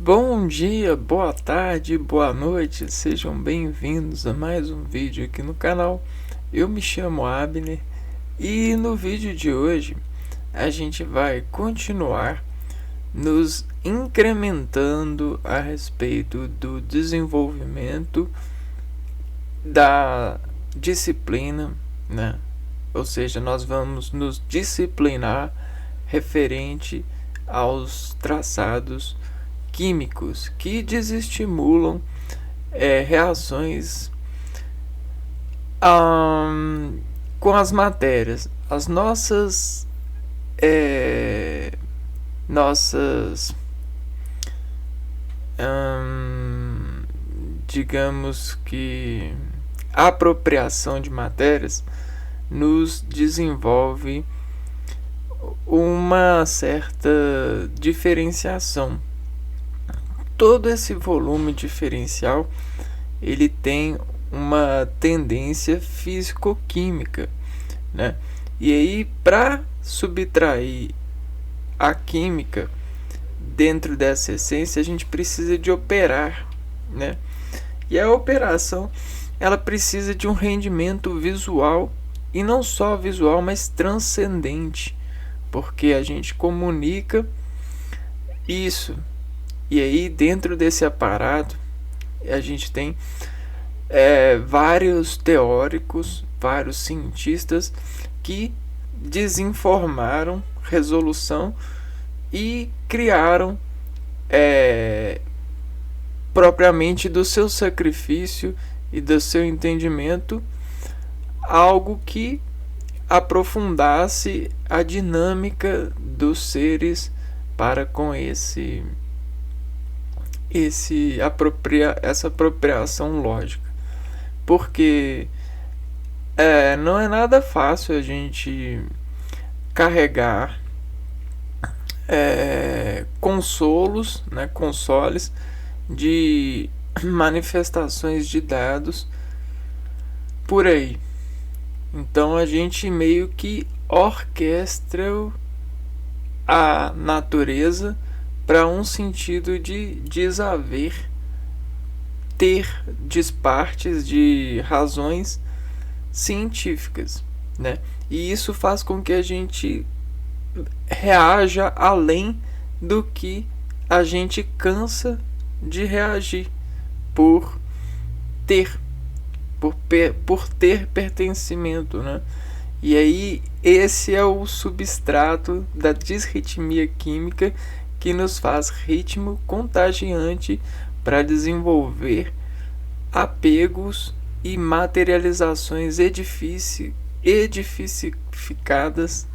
Bom dia, boa tarde, boa noite, sejam bem-vindos a mais um vídeo aqui no canal. Eu me chamo Abner e no vídeo de hoje a gente vai continuar nos incrementando a respeito do desenvolvimento da disciplina, né? Ou seja, nós vamos nos disciplinar referente aos traçados químicos que desestimulam reações com as matérias. As nossas digamos que a apropriação de matérias nos desenvolve uma certa diferenciação. Todo esse volume diferencial ele tem uma tendência físico-química, né? E aí, para subtrair a química dentro dessa essência, a gente precisa de operar, né? E a operação ela precisa de um rendimento visual, e não só visual, mas transcendente, porque a gente comunica isso. E aí, dentro desse aparato, a gente tem vários teóricos, vários cientistas que desenformaram resolução e criaram propriamente do seu sacrifício e do seu entendimento algo que aprofundasse a dinâmica dos seres para com essa apropriação lógica, porque não é nada fácil a gente carregar consoles de manifestações de dados por aí. Então a gente meio que orquestra a natureza para um sentido de desaver, ter dispartes de razões científicas, né? E isso faz com que a gente reaja além do que a gente cansa de reagir por ter pertencimento, né? E aí esse é o substrato da disritmia química que nos faz ritmo contagiante para desenvolver apegos e materializações edificadas,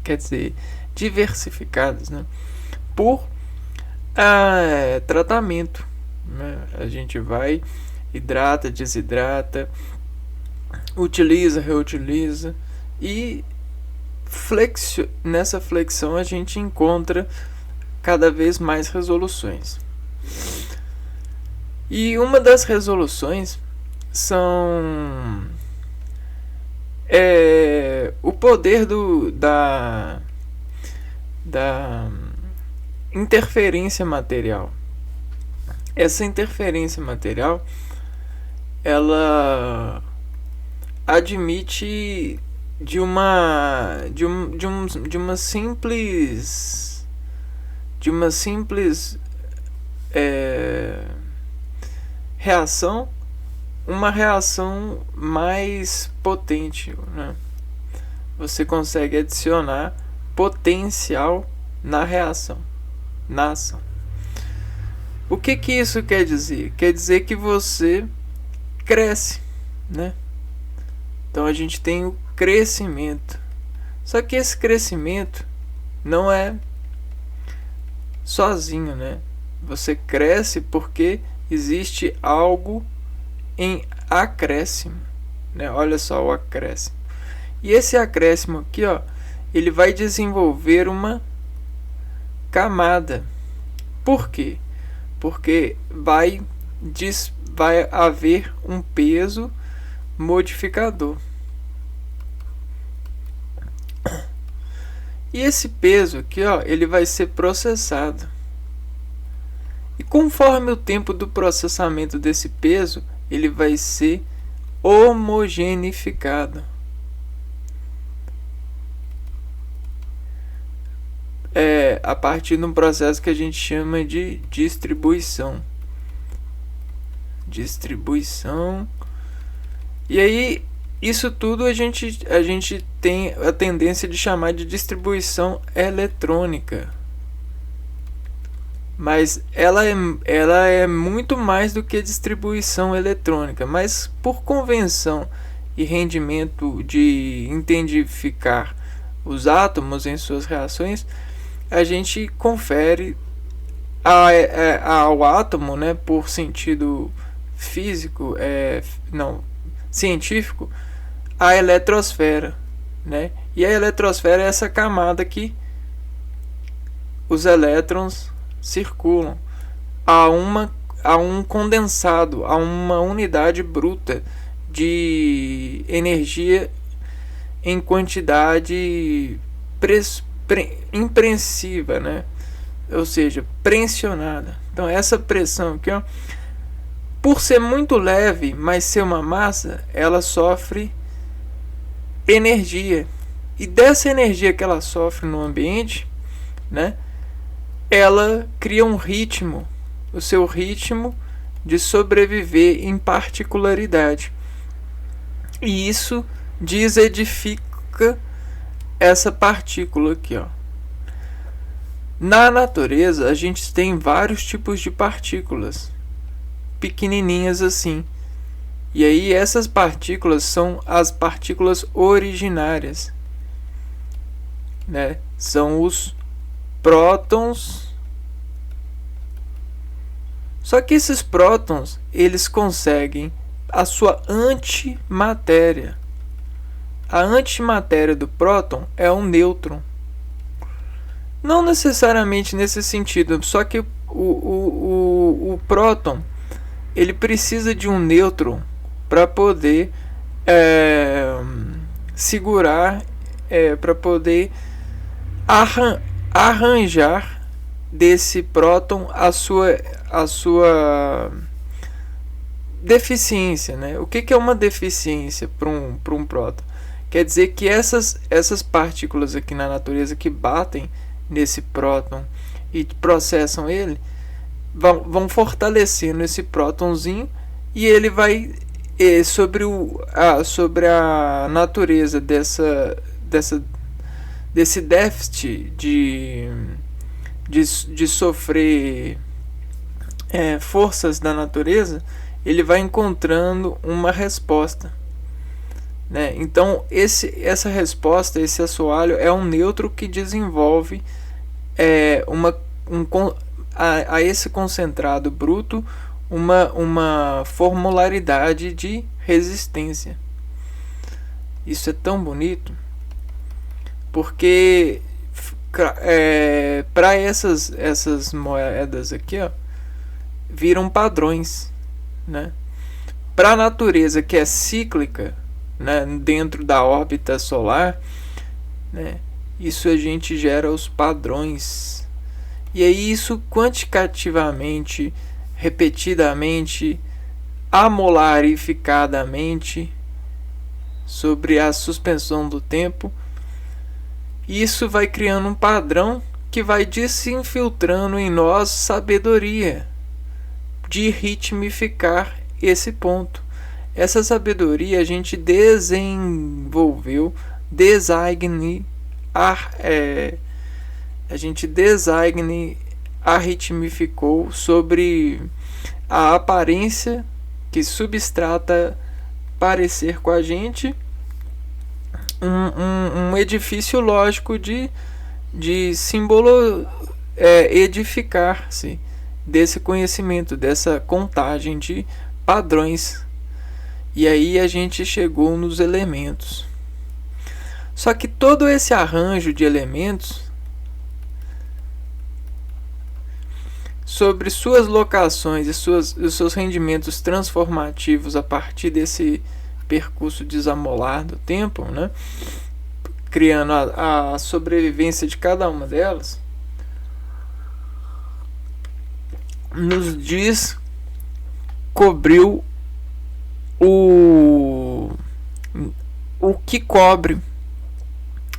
quer dizer, diversificadas, né? Por tratamento, né? A gente vai, hidrata, desidrata, utiliza, reutiliza, e nessa flexão a gente encontra cada vez mais resoluções. E uma das resoluções são o poder da interferência material. Essa interferência material ela admite de uma simples reação, uma reação mais potente, né? Você consegue adicionar potencial na reação, na ação. O que isso quer dizer? Quer dizer que você cresce, né? Então a gente tem o crescimento. Só que esse crescimento não é sozinho, né? Você cresce porque existe algo em acréscimo, né? Olha só o acréscimo. E esse acréscimo aqui, ó, ele vai desenvolver uma camada. Por quê? Porque vai haver um peso modificador. E esse peso aqui, ó, ele vai ser processado. E conforme o tempo do processamento desse peso, ele vai ser homogeneificado. A partir de um processo que a gente chama de distribuição. E aí, isso tudo a gente tem a tendência de chamar de distribuição eletrônica. Mas ela é muito mais do que distribuição eletrônica. Mas por convenção e rendimento de identificar os átomos em suas reações, a gente confere ao átomo, né, por sentido físico, científico, a eletrosfera, né? E a eletrosfera é essa camada que os elétrons circulam a um condensado, a uma unidade bruta de energia em quantidade impressiva, né? Ou seja, pressionada. Então essa pressão aqui, ó, por ser muito leve, mas ser uma massa, ela sofre energia. E dessa energia que ela sofre no ambiente, né, ela cria um ritmo, o seu ritmo de sobreviver em particularidade. E isso desedifica essa partícula aqui, ó. Na natureza, a gente tem vários tipos de partículas pequenininhas assim. E aí essas partículas são as partículas originárias, né? São os prótons. Só que esses prótons, eles conseguem a sua antimatéria. A antimatéria do próton é um nêutron. Não necessariamente nesse sentido, só que o próton, ele precisa de um nêutron para poder segurar, para poder arranjar desse próton a sua deficiência, né? O que é uma deficiência para um próton? Quer dizer que essas partículas aqui na natureza que batem nesse próton e processam ele, vão fortalecendo esse prótonzinho, e ele vai sobre a natureza desse déficit de sofrer forças da natureza, ele vai encontrando uma resposta, né? Então essa resposta, esse assoalho, é um nêutron que desenvolve a esse concentrado bruto uma formularidade de resistência. Isso é tão bonito, porque para essas moedas aqui, ó, viram padrões, né? Para a natureza, que é cíclica, né, dentro da órbita solar, né, isso a gente gera os padrões. E aí isso quantitativamente, repetidamente, amolarificadamente, sobre a suspensão do tempo, isso vai criando um padrão que vai desinfiltrando em nós sabedoria de ritmificar esse ponto. Essa sabedoria a gente desenvolveu, arritmificou sobre a aparência que substrata parecer com a gente um edifício lógico de símbolo edificar-se desse conhecimento, dessa contagem de padrões. E aí a gente chegou nos elementos. Só que todo esse arranjo de elementos, sobre suas locações e os seus rendimentos transformativos a partir desse percurso desamolar do tempo, né, criando a sobrevivência de cada uma delas, nos diz cobriu o que cobre,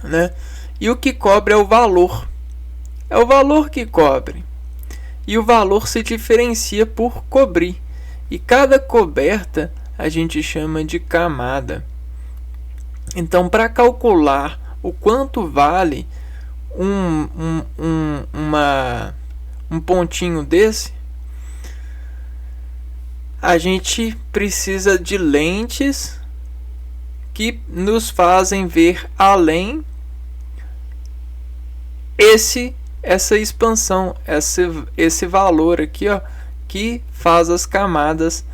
né? E o que cobre é o valor. É o valor que cobre. E o valor se diferencia por cobrir. E cada coberta a gente chama de camada. Então, para calcular o quanto vale um pontinho desse, a gente precisa de lentes que nos fazem ver além essa expansão, esse valor aqui, ó, que faz as camadas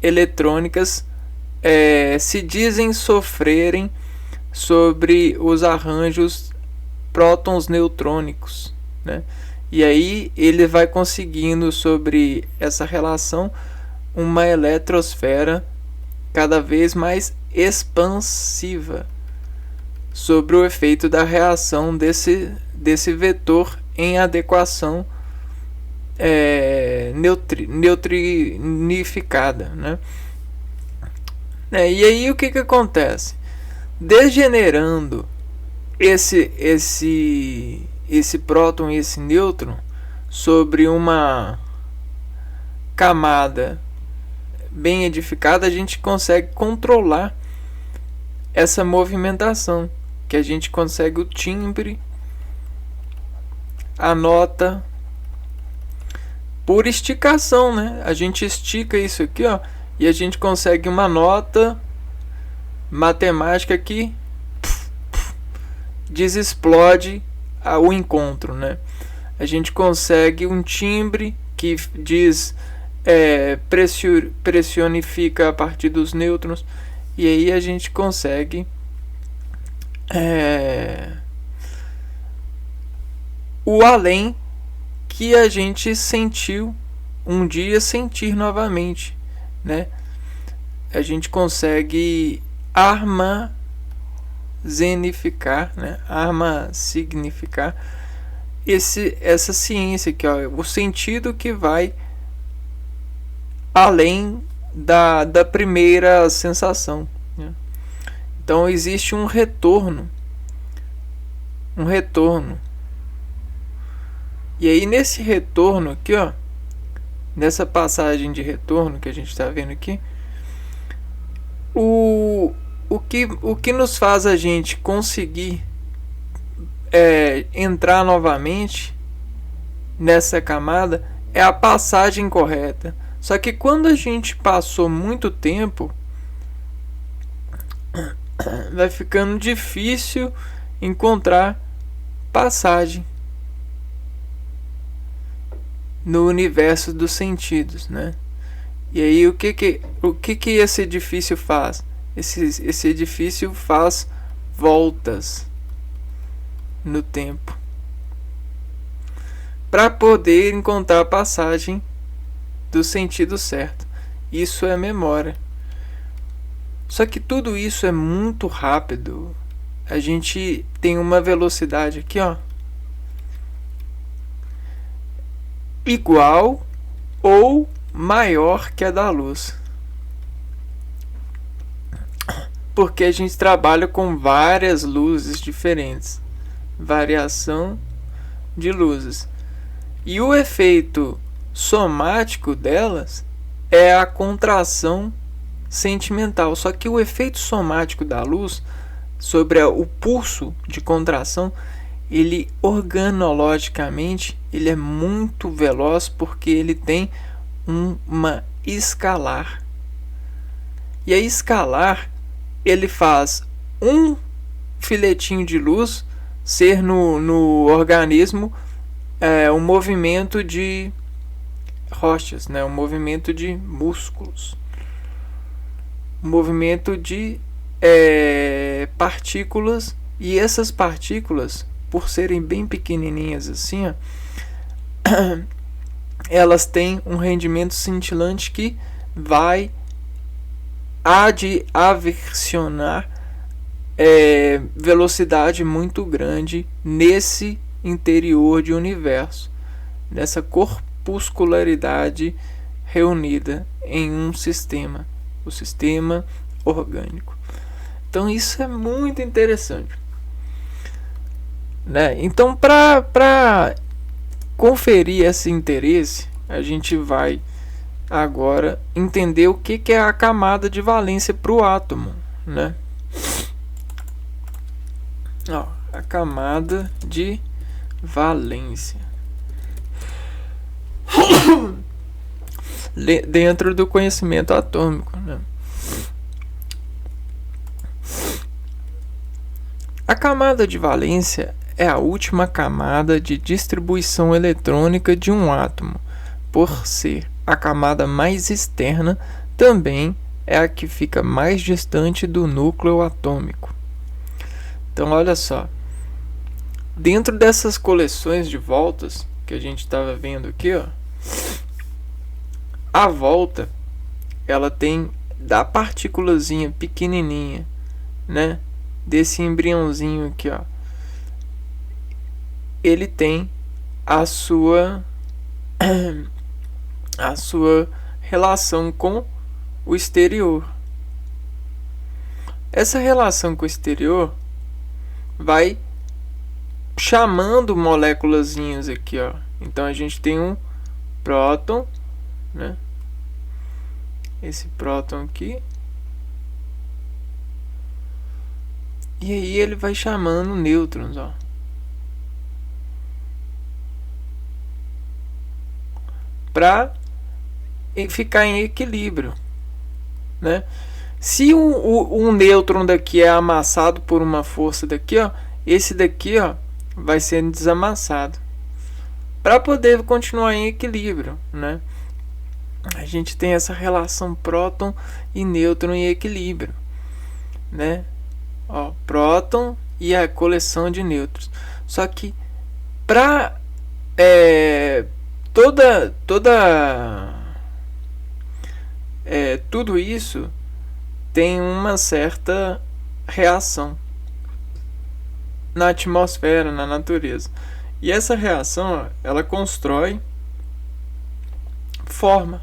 eletrônicas se dizem sofrerem sobre os arranjos prótons neutrônicos, né? E aí ele vai conseguindo sobre essa relação uma eletrosfera cada vez mais expansiva sobre o efeito da reação desse vetor em adequação neutrinificada, né? E aí o que acontece? Degenerando esse próton e esse nêutron sobre uma camada bem edificada, a gente consegue controlar essa movimentação, que a gente consegue o timbre, a nota por esticação, né? A gente estica isso aqui, ó, e a gente consegue uma nota matemática que desexplode o encontro, né? A gente consegue um timbre que diz pressionifica a partir dos nêutrons, e aí a gente consegue o além que a gente sentiu um dia sentir novamente, né? A gente consegue armazenificar, né? Armasignificar essa ciência aqui, ó, o sentido que vai além da primeira sensação, né? Então existe um retorno. E aí nesse retorno aqui, ó, nessa passagem de retorno que a gente está vendo aqui, o que nos faz a gente conseguir entrar novamente nessa camada é a passagem correta. Só que quando a gente passou muito tempo, vai ficando difícil encontrar passagem no universo dos sentidos, né? E aí o que esse edifício faz? Esse edifício faz voltas no tempo para poder encontrar a passagem do sentido certo. Isso é memória. Só que tudo isso é muito rápido. A gente tem uma velocidade aqui, ó, igual ou maior que a da luz. Porque a gente trabalha com várias luzes diferentes, variação de luzes. E o efeito somático delas é a contração sentimental. Só que o efeito somático da luz sobre o pulso de contração, ele organologicamente ele é muito veloz, porque ele tem uma escalar. E a escalar, ele faz um filetinho de luz ser no organismo um movimento de rochas, né? Um movimento de músculos, um movimento de partículas. E essas partículas, por serem bem pequenininhas assim, ó, elas têm um rendimento cintilante que vai aversionar velocidade muito grande nesse interior de universo, nessa corpuscularidade reunida em um sistema, o sistema orgânico. Então isso é muito interessante, né? Então, para conferir esse interesse, a gente vai agora entender o que é a camada de valência para o átomo, né? Ó, a camada de valência dentro do conhecimento atômico, né? A camada de valência é a última camada de distribuição eletrônica de um átomo. Por ser a camada mais externa, também é a que fica mais distante do núcleo atômico. Então, olha só. Dentro dessas coleções de voltas que a gente estava vendo aqui, ó, a volta, ela tem da partículazinha pequenininha, né? Desse embriãozinho aqui, ó. Ele tem a sua relação com o exterior. Essa relação com o exterior vai chamando moléculazinhas aqui, ó. Então a gente tem um próton, né? Esse próton aqui. E aí ele vai chamando nêutrons, ó. Para ficar em equilíbrio, né? Se um nêutron daqui é amassado por uma força daqui, ó, esse daqui, ó, vai ser desamassado para poder continuar em equilíbrio, né? A gente tem essa relação próton e nêutron em equilíbrio, né? Ó, próton e a coleção de nêutrons. Só que para tudo isso tem uma certa reação na atmosfera, na natureza. E essa reação, ela constrói forma,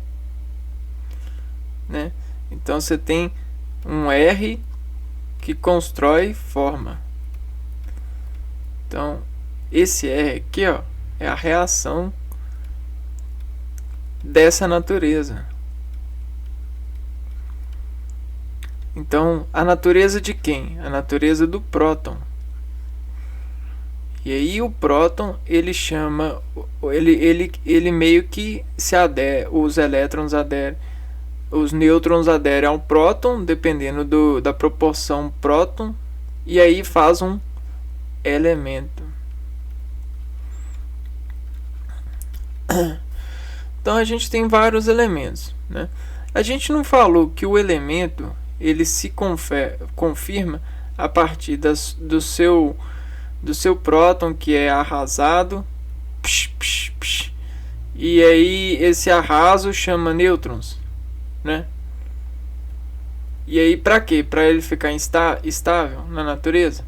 né? Então você tem um R que constrói forma. Então esse R aqui, ó, é a reação dessa natureza. Então, a natureza de quem? A natureza do próton. E aí o próton, ele chama, ele meio que se adere, os elétrons aderem, os nêutrons aderem ao próton, dependendo da proporção próton, e aí faz um elemento. Então a gente tem vários elementos, né? A gente não falou que o elemento ele se confirma a partir do seu próton, que é arrasado, e aí esse arraso chama nêutrons, né? E aí para quê? Para ele ficar estável na natureza.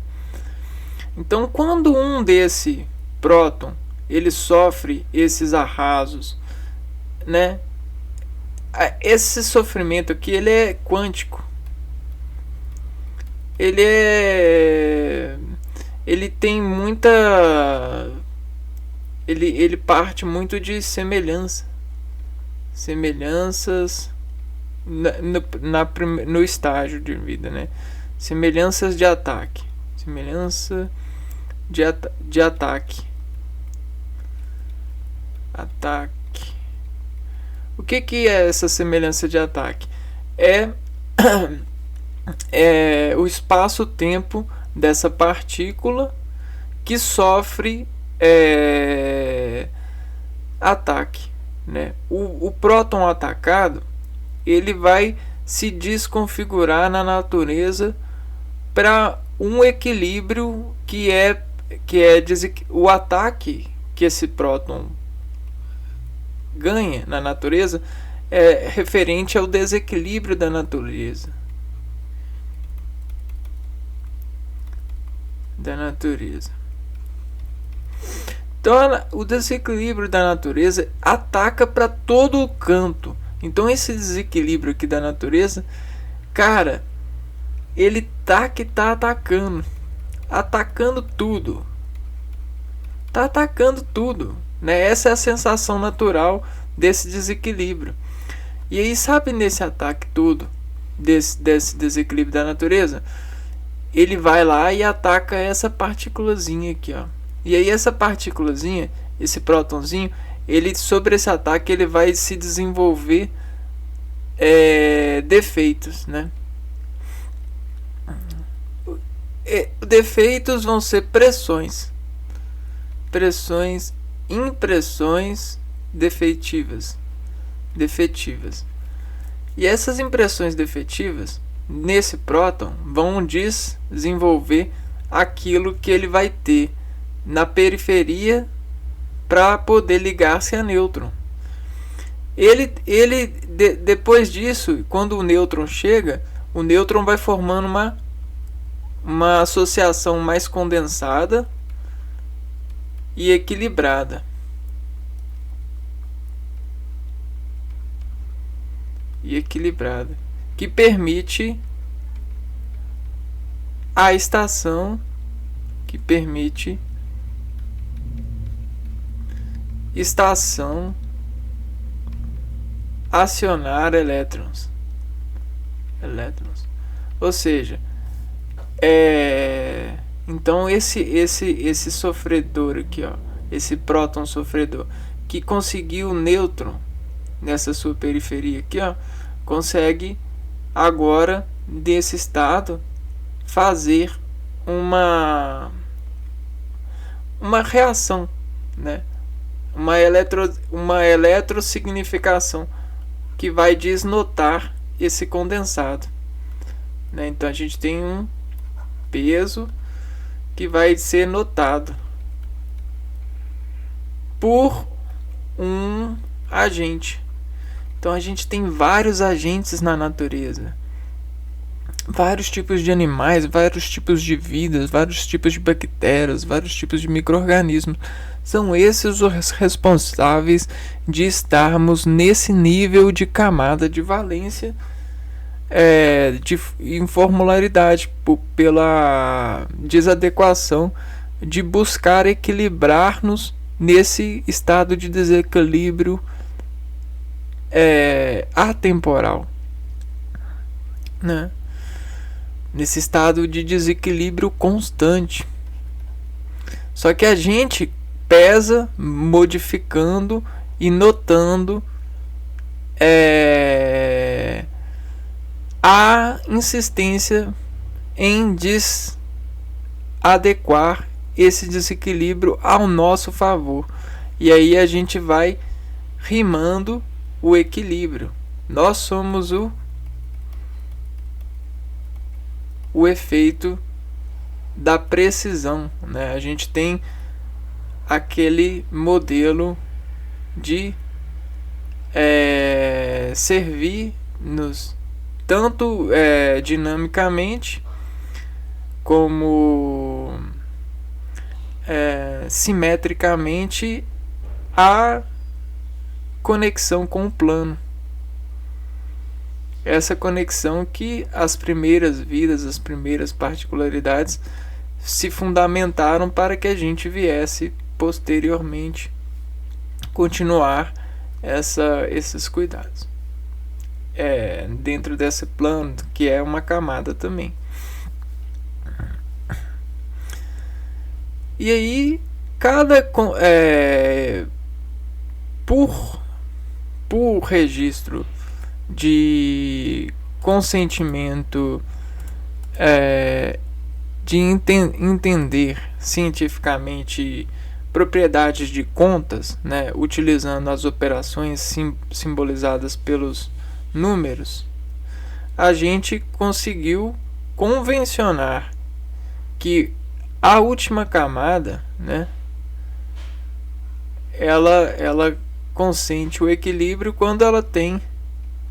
Então quando um desse próton ele sofre esses arrasos, né? Esse sofrimento aqui ele é quântico. Ele tem muita, ele parte muito de semelhanças no estágio de vida, né? Semelhanças de ataque, semelhança de ataque. O que é essa semelhança de ataque? É o espaço-tempo dessa partícula que sofre ataque, né? O próton atacado, ele vai se desconfigurar na natureza para um equilíbrio que é o ataque que esse próton ganha na natureza é referente ao desequilíbrio da natureza. Então o desequilíbrio da natureza ataca para todo o canto. Então esse desequilíbrio aqui da natureza, cara, ele tá atacando tudo. Tá atacando tudo, né? Essa é a sensação natural desse desequilíbrio. E aí, sabe, nesse ataque todo, desse desequilíbrio da natureza, ele vai lá e ataca essa partículazinha aqui, ó. E aí essa partículazinha, esse prótonzinho, ele, sobre esse ataque, ele vai se desenvolver defeitos, né? Defeitos vão ser impressões defetivas. E essas impressões defetivas, nesse próton, vão desenvolver aquilo que ele vai ter na periferia para poder ligar-se a nêutron. Depois disso, quando o nêutron chega, o nêutron vai formando uma associação mais condensada e equilibrada. Que permite a estação acionar elétrons. Ou seja, então esse sofredor aqui, ó, esse próton sofredor que conseguiu o nêutron nessa sua periferia aqui, ó, consegue agora desse estado fazer uma reação, né? Uma eletrossignificação que vai desnotar esse condensado, né? Então a gente tem um peso que vai ser notado por um agente. Então a gente tem vários agentes na natureza, vários tipos de animais, vários tipos de vidas, vários tipos de bactérias, vários tipos de micro-organismos. São esses os responsáveis de estarmos nesse nível de camada de valência, de informalaridade, pela desadequação de buscar equilibrar-nos nesse estado de desequilíbrio atemporal, né? Nesse estado de desequilíbrio constante. Só que a gente pesa modificando e notando a insistência em desadequar esse desequilíbrio ao nosso favor. E aí a gente vai rimando o equilíbrio. Nós somos o efeito da precisão, né? A gente tem aquele modelo de servir-nos tanto dinamicamente como simetricamente a conexão com o plano. Essa conexão que as primeiras vidas, as primeiras particularidades se fundamentaram para que a gente viesse posteriormente continuar esses cuidados dentro desse plano, que é uma camada também. E aí por registro de consentimento, de entender cientificamente propriedades de contas, né, utilizando as operações simbolizadas pelos números, a gente conseguiu convencionar que a última camada, né, ela consente o equilíbrio quando ela tem,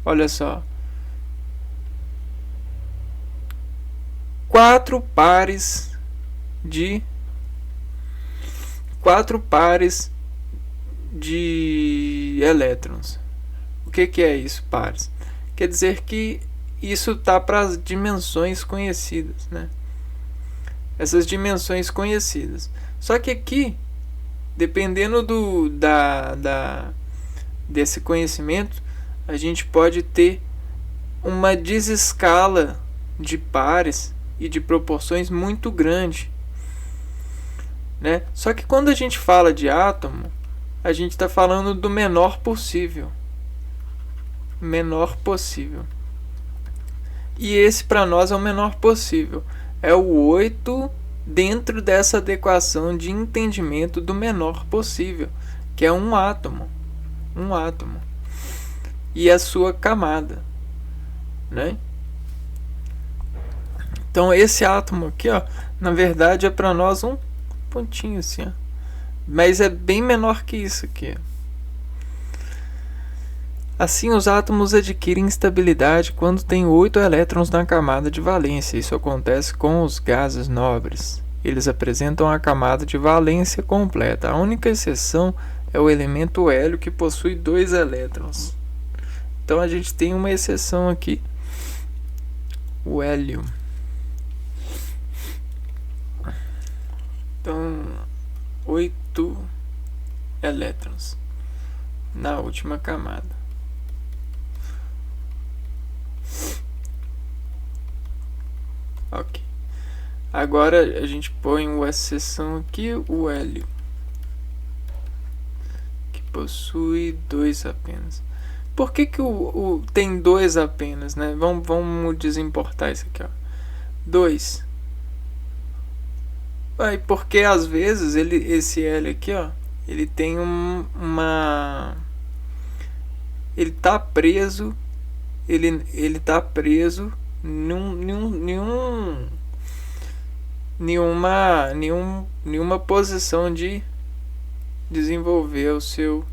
olha só, 4 pares de 4 pares de elétrons. O que é isso, pares? Quer dizer que isso está para as dimensões conhecidas, né? Essas dimensões conhecidas. Só que aqui, dependendo desse conhecimento, a gente pode ter uma desescala de pares e de proporções muito grande, né? Só que quando a gente fala de átomo, a gente está falando do menor possível. Menor possível. E esse para nós é o menor possível. É o 8 dentro dessa adequação de entendimento do menor possível, que é um átomo. Um átomo. E a sua camada, né? Então esse átomo aqui, ó, na verdade é para nós um pontinho assim, ó. Mas é bem menor que isso aqui. Assim, os átomos adquirem estabilidade quando tem 8 elétrons na camada de valência. Isso acontece com os gases nobres. Eles apresentam a camada de valência completa. A única exceção é o elemento hélio, que possui 2 elétrons. Então a gente tem uma exceção aqui, o hélio. Então, 8 elétrons na última camada. Ok. Agora a gente põe uma exceção aqui, o hélio, que possui 2 apenas. Por que tem 2 apenas, né? Vamos desimportar isso aqui, ó. 2. Porque às vezes esse hélio aqui, ó, ele tem ele tá preso, ele tá preso nenhuma posição de desenvolver o seu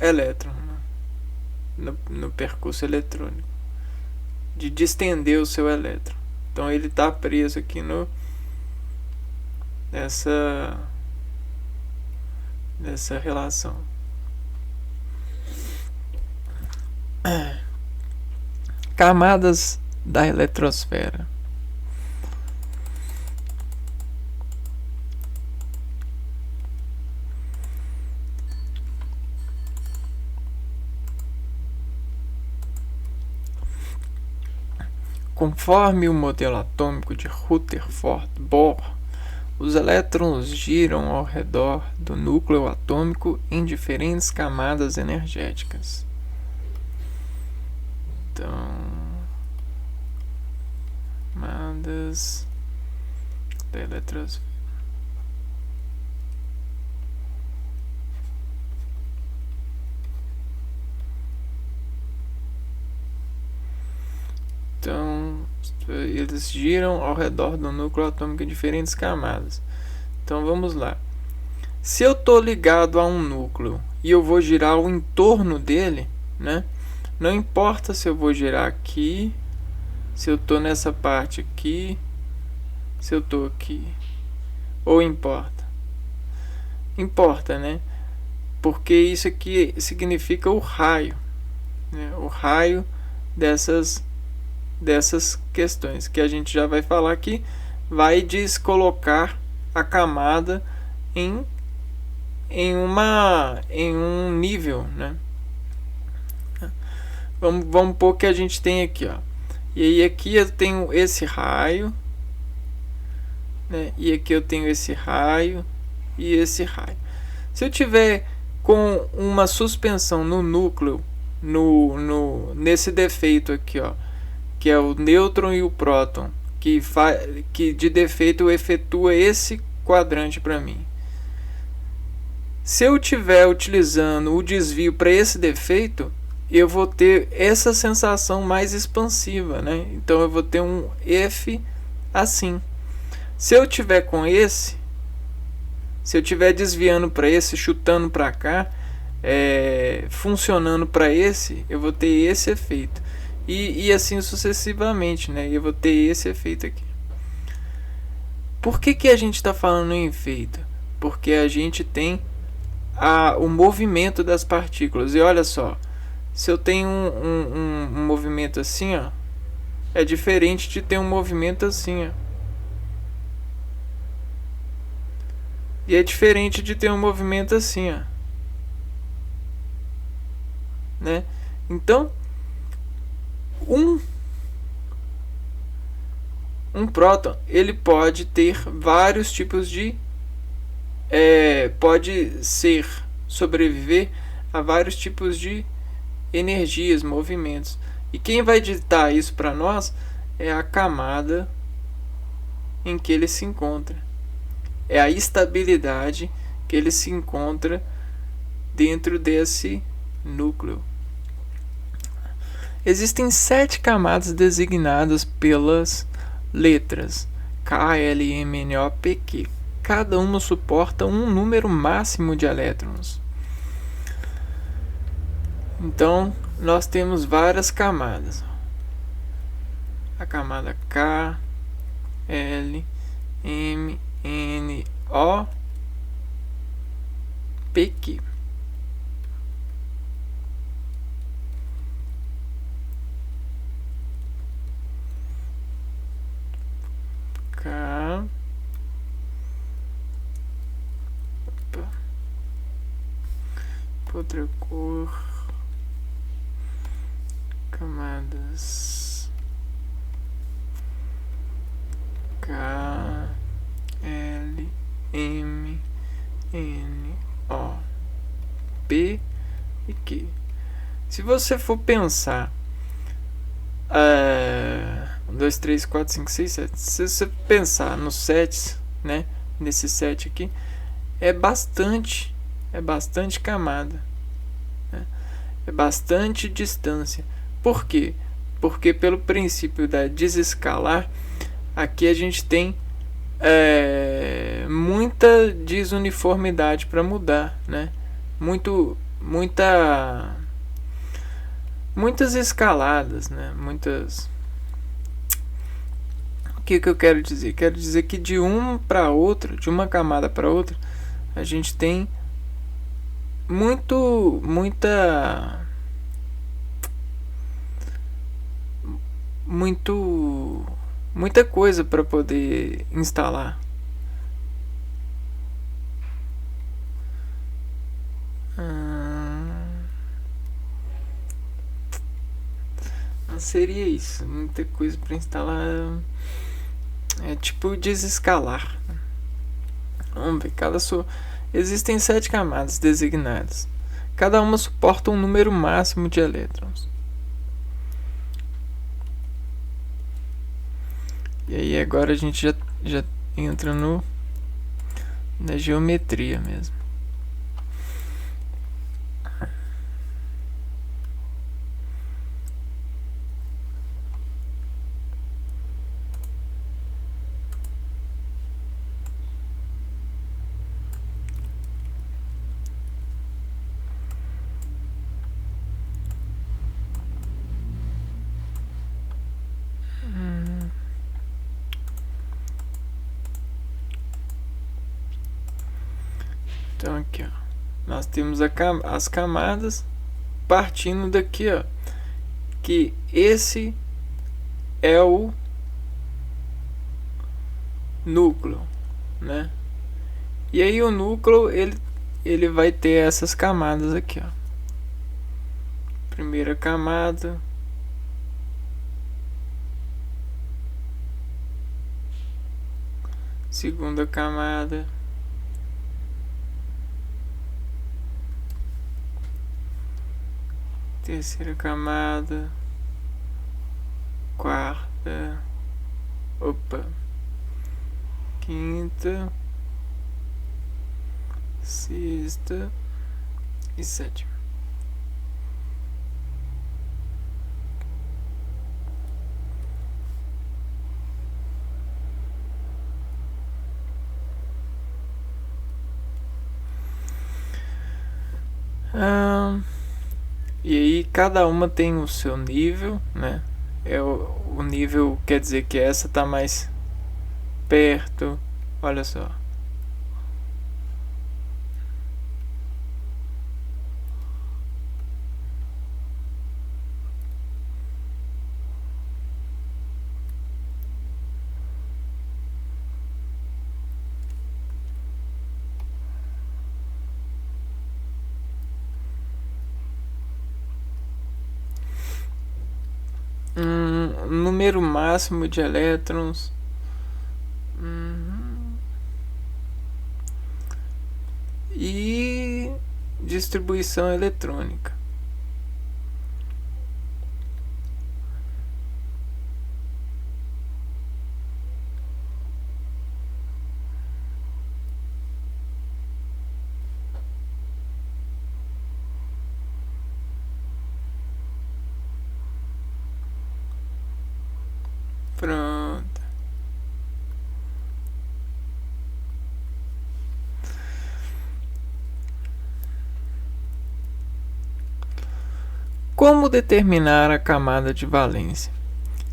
elétron, né? no percurso eletrônico, de distender o seu elétron. Então ele está preso aqui nessa relação. Camadas da eletrosfera. Conforme o modelo atômico de Rutherford Bohr, os elétrons giram ao redor do núcleo atômico em diferentes camadas energéticas. Então, camadas da eletrosfera. Então, eles giram ao redor do núcleo atômico em diferentes camadas. Então, vamos lá. Se eu estou ligado a um núcleo e eu vou girar o entorno dele, né? Não importa se eu vou girar aqui, se eu estou nessa parte aqui, se eu estou aqui. Ou importa? Importa, né? Porque isso aqui significa o raio, né? O raio dessas questões que a gente já vai falar aqui, vai descolocar a camada em um nível, né? Vamos pôr que a gente tem aqui, ó. E aí aqui eu tenho esse raio, né? E aqui eu tenho esse raio e esse raio. Se eu tiver com uma suspensão no núcleo, nesse defeito aqui, ó, que é o nêutron e o próton, que de defeito efetua esse quadrante para mim. Se eu estiver utilizando o desvio para esse defeito, eu vou ter essa sensação mais expansiva, né? Então eu vou ter um F assim. Se eu tiver com esse, se eu estiver desviando para esse, chutando para cá, funcionando para esse, eu vou ter esse efeito. E assim sucessivamente, né? Eu vou ter esse efeito aqui. Por que a gente está falando em efeito? Porque a gente tem o movimento das partículas. E olha só, se eu tenho um movimento assim, ó, é diferente de ter um movimento assim, ó. E é diferente de ter um movimento assim, ó. Né? Então, um próton, ele pode ter vários tipos de pode sobreviver a vários tipos de energias, movimentos. E quem vai ditar isso para nós é a camada em que ele se encontra. É a estabilidade que ele se encontra dentro desse núcleo. Existem 7 camadas designadas pelas letras K, L, M, N, O, P, Q. Cada uma suporta um número máximo de elétrons. Então, nós temos várias camadas. A camada K, L, M, N, O, P, Q. K. Opa. Outra cor. Camadas K, L, M, N, O, P e Q. Se você for pensar 1, 2, 3, 4, 5, 6, 7. Se você pensar nos sets, né? Nesse set aqui, é bastante camada, né? É bastante distância. Por quê? Porque pelo princípio da desescalar, aqui a gente tem muita desuniformidade para mudar, né? Muitas escaladas, né? O que eu quero dizer? Quero dizer que de uma camada para outra, a gente tem muita coisa para poder instalar. Não seria isso, muita coisa para instalar. É tipo desescalar. Vamos ver, existem 7 camadas designadas. Cada uma suporta um número máximo de elétrons. E aí agora a gente já entra na geometria mesmo. Então aqui, ó, nós temos as camadas partindo daqui, ó, que esse é o núcleo, né? E aí o núcleo ele vai ter essas camadas aqui, ó. Primeira camada, segunda camada, terceira camada, quarta, quinta, sexta e sétima. E aí cada uma tem o seu nível, né? O nível quer dizer que essa tá mais perto, Olha só. Número máximo de elétrons. E distribuição eletrônica. Pronto. Como determinar a camada de valência?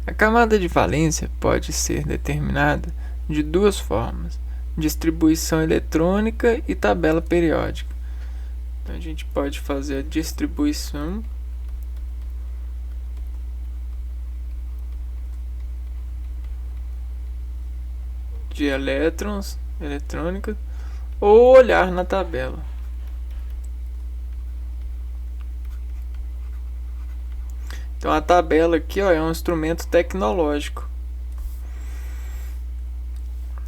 A camada de valência pode ser determinada de duas formas: distribuição eletrônica e tabela periódica. Então a gente pode fazer a distribuição de elétrons eletrônica ou olhar na tabela. Então a tabela aqui, ó, é um instrumento tecnológico.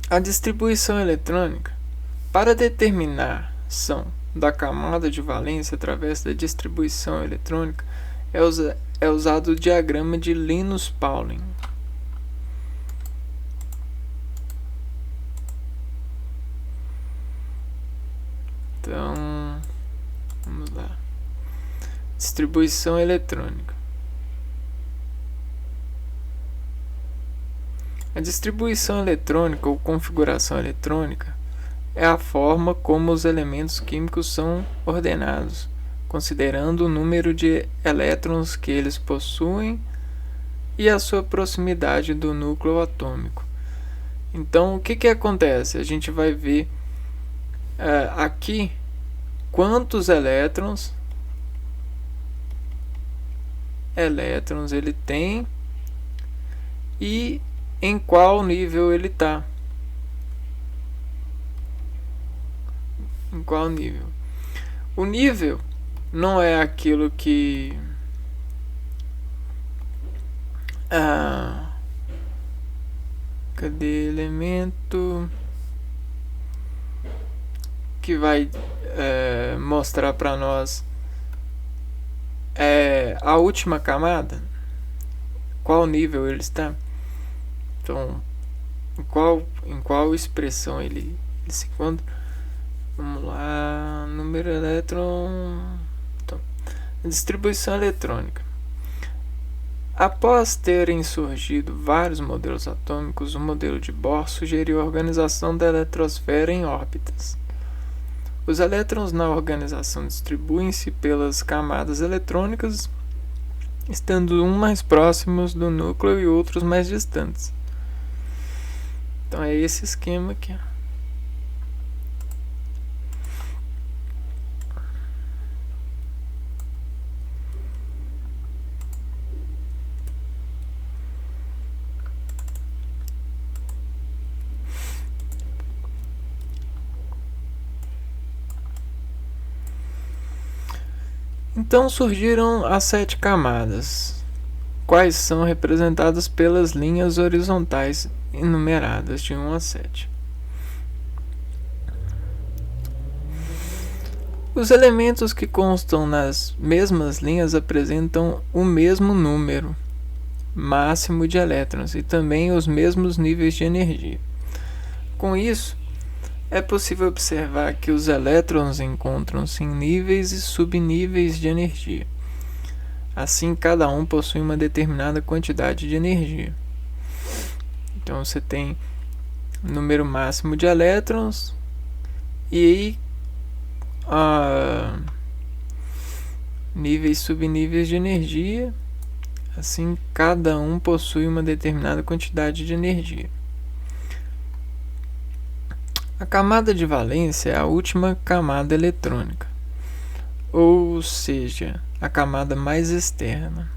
A distribuição eletrônica, para determinação da camada de valência através da distribuição eletrônica, é usado o diagrama de Linus-Pauling. Então, vamos lá. Distribuição eletrônica. A distribuição eletrônica ou configuração eletrônica é a forma como os elementos químicos são ordenados, considerando o número de elétrons que eles possuem e a sua proximidade do núcleo atômico. Então, o que acontece? A gente vai ver aqui quantos elétrons ele tem e em qual nível ele está. Em qual nível? O nível não é aquilo que cadê elemento que vai mostrar para nós a última camada, qual nível ele está. Então, em qual expressão ele se encontra? Vamos lá, número elétron. Então, distribuição eletrônica. Após terem surgido vários modelos atômicos, o modelo de Bohr sugeriu a organização da eletrosfera em órbitas. Os elétrons na organização distribuem-se pelas camadas eletrônicas, estando uns mais próximos do núcleo e outros mais distantes. Então é esse esquema aqui. Então surgiram as 7 camadas, quais são representadas pelas linhas horizontais enumeradas de 1 a 7. Os elementos que constam nas mesmas linhas apresentam o mesmo número máximo de elétrons e também os mesmos níveis de energia. Com isso, é possível observar que os elétrons encontram-se em níveis e subníveis de energia. Assim, cada um possui uma determinada quantidade de energia. Então, você tem número máximo de elétrons e níveis e subníveis de energia. Assim, cada um possui uma determinada quantidade de energia. A camada de valência é a última camada eletrônica, ou seja, a camada mais externa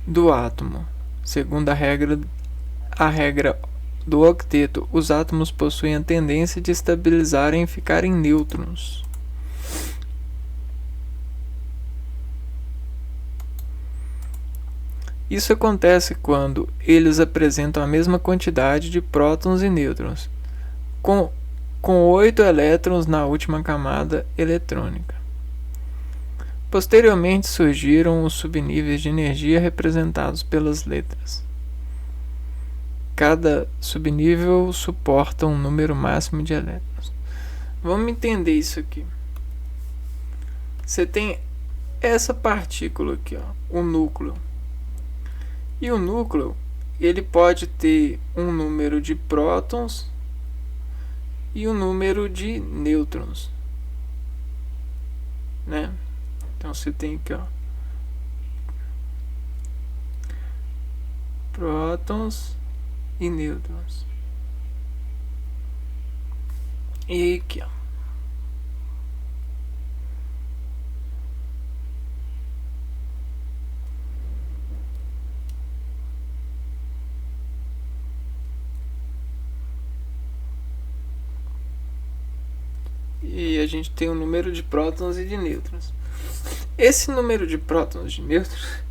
do átomo. Segundo a regra do octeto, os átomos possuem a tendência de estabilizarem e ficarem nêutrons. Isso acontece quando eles apresentam a mesma quantidade de prótons e nêutrons, com 8 elétrons na última camada eletrônica. Posteriormente surgiram os subníveis de energia representados pelas letras. Cada subnível suporta um número máximo de elétrons. Vamos entender isso aqui. Você tem essa partícula aqui, ó, o núcleo. E o núcleo, ele pode ter um número de prótons e um número de nêutrons, né? Então você tem aqui, ó, prótons e nêutrons. E aqui, ó, e a gente tem um número de prótons e de nêutrons. Esse número de prótons e de nêutrons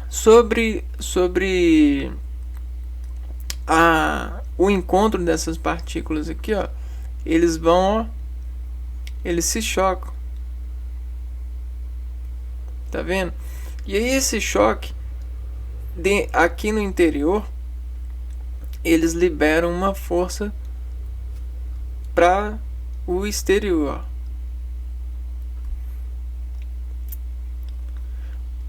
sobre o encontro dessas partículas aqui, ó, eles se chocam. Tá vendo? E aí esse choque aqui no interior, eles liberam uma força para o exterior.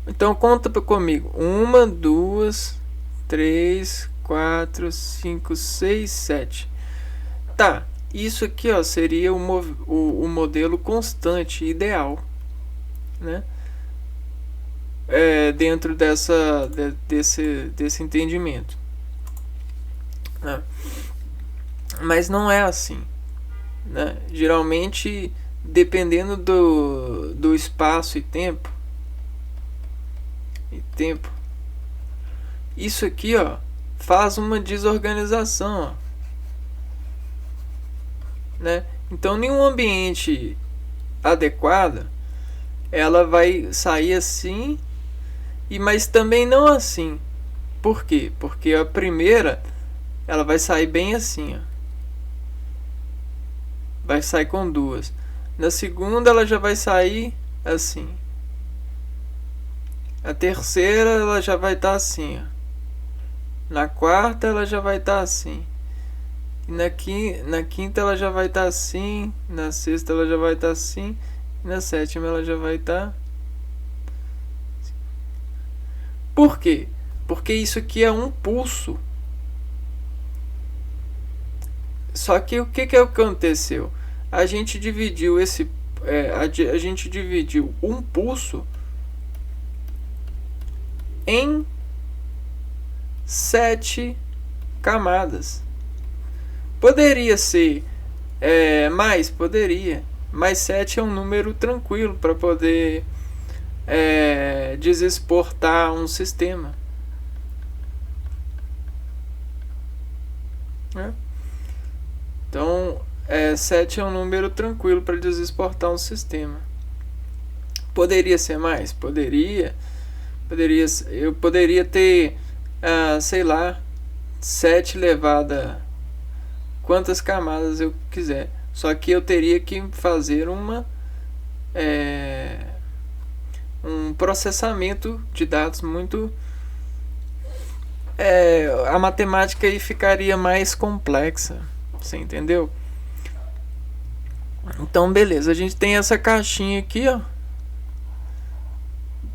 Então conta comigo. 1, 2, 3, 4, 5, 6, 7. Tá, isso aqui, ó, seria o modelo constante ideal, né? Dentro desse entendimento, né? Mas não é assim, né? Geralmente, dependendo do espaço e tempo, isso aqui, ó, faz uma desorganização, ó, né? Então, em um ambiente adequado, ela vai sair assim, mas também não assim. Por quê? Porque a primeira, ela vai sair bem assim, ó. Vai sair com duas. Na segunda, ela já vai sair assim. A terceira, ela já vai estar assim, ó. Na quarta, ela já vai estar assim. E na quinta, ela já vai estar assim. Na sexta, ela já vai estar assim. E na sétima, ela já vai estar. Por quê? Porque isso aqui é um pulso. Só que o que aconteceu? A gente dividiu a gente dividiu um pulso em 7 camadas. Poderia ser mais? Poderia. Mas 7 é um número tranquilo para poder desesportar um sistema. Então, 7 é um número tranquilo para desesportar um sistema. Poderia ser mais? Poderia. Eu poderia ter, sei lá, 7 elevado quantas camadas eu quiser. Só que eu teria que fazer um processamento de dados muito... a matemática aí ficaria mais complexa. Você entendeu? Então, beleza. A gente tem essa caixinha aqui, ó,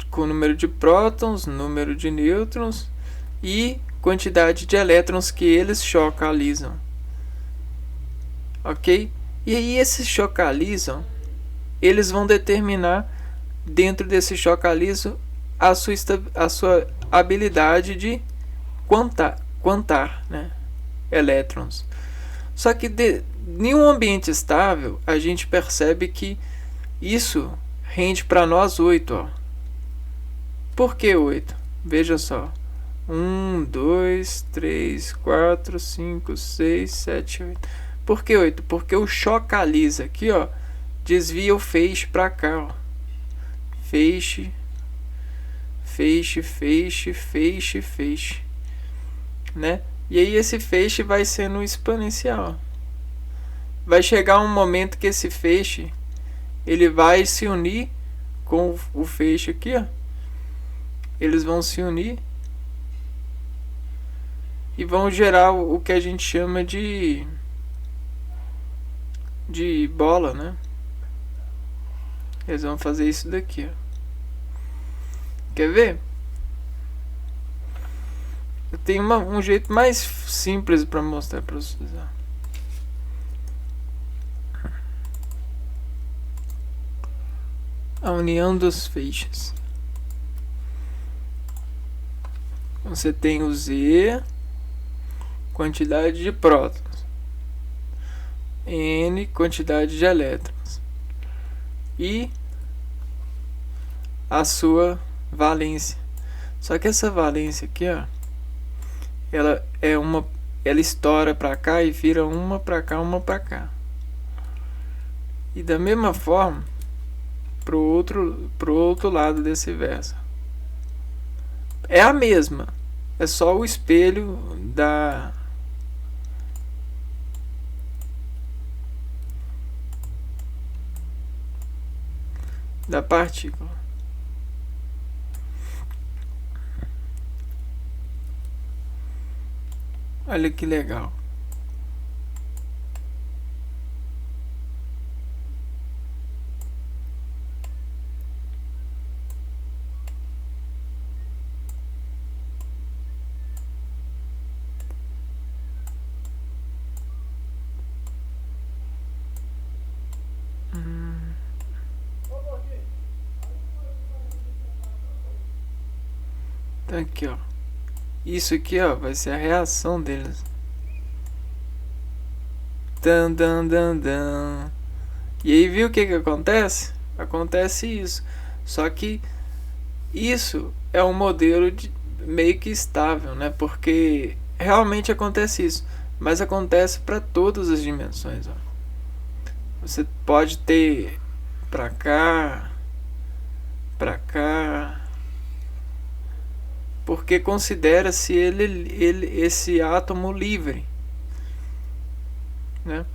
com número de prótons, número de nêutrons e quantidade de elétrons que eles chocalizam. Ok? E aí esses chocalizam, eles vão determinar dentro desse chocalizo a sua habilidade de quantar, né? Elétrons. Só que em um ambiente estável, a gente percebe que isso rende para nós 8. Ó. Por que 8? Veja só. 1, 2, 3, 4, 5, 6, 7, 8. Por que 8? Porque o chocaliza aqui, ó, desvia o feixe para cá, ó. Feixe, feixe, feixe, feixe, feixe, né? E aí esse feixe vai sendo exponencial. Vai chegar um momento que esse feixe ele vai se unir com o feixe aqui, ó. Eles vão se unir e vão gerar o que a gente chama de bola, né? Eles vão fazer isso daqui, ó. Quer ver? Eu tenho um jeito mais simples para mostrar para vocês. A união dos feixes. Você tem o Z, quantidade de prótons, N, quantidade de elétrons, e a sua valência. Só que essa valência aqui, ó, ela estoura para cá e vira uma para cá, uma para cá. E da mesma forma pro outro lado desse verso. É a mesma. É só o espelho da partícula. Olha que legal. Então aqui, ó. Isso aqui, ó, vai ser a reação deles. Dan, dan, dan, dan. E aí, viu o que acontece? Acontece isso. Só que isso é um modelo meio que estável, né? Porque realmente acontece isso. Mas acontece para todas as dimensões, ó. Você pode ter para cá, porque considera-se esse átomo livre, né?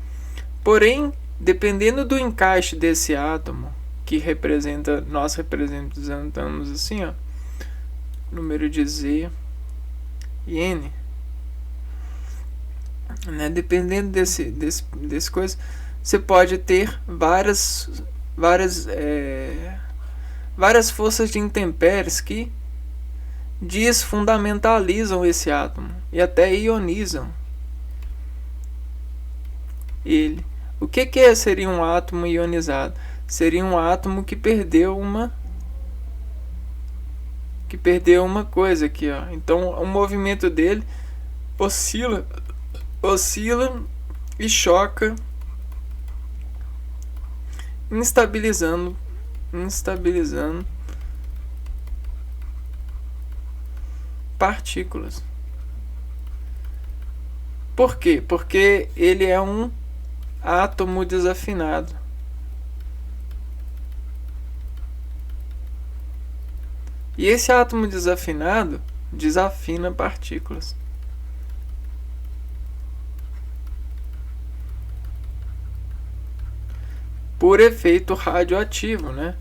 Porém, dependendo do encaixe desse átomo, que nós representamos assim, ó, número de Z e N, né? Dependendo desse coisa, você pode ter várias forças de intempéries que desfundamentalizam esse átomo e até ionizam ele. O que seria um átomo ionizado? Seria um átomo que perdeu uma coisa aqui, ó. Então o movimento dele oscila e choca, instabilizando partículas. Por quê? Porque ele é um átomo desafinado. E esse átomo desafinado desafina partículas. Por efeito radioativo, né?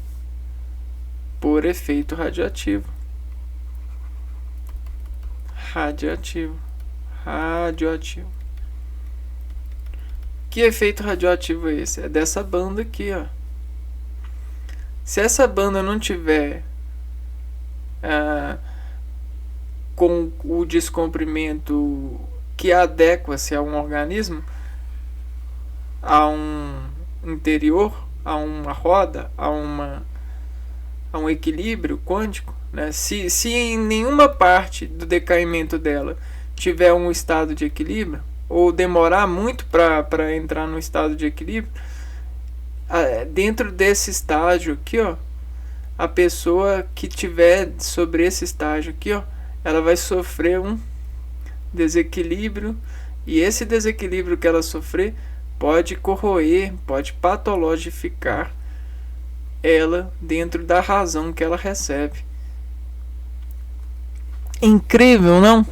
Por efeito radioativo. Radioativo. Que efeito radioativo é esse? É dessa banda aqui, ó. Se essa banda não tiver com o descomprimento que adequa-se a um organismo, a um interior, a uma roda, a um equilíbrio quântico, né? Se em nenhuma parte do decaimento dela tiver um estado de equilíbrio, ou demorar muito para entrar no estado de equilíbrio, dentro desse estágio aqui, ó, a pessoa que tiver sobre esse estágio aqui, ó, ela vai sofrer um desequilíbrio, e esse desequilíbrio que ela sofrer pode corroer, pode patologificar ela dentro da razão que ela recebe. Incrível, não?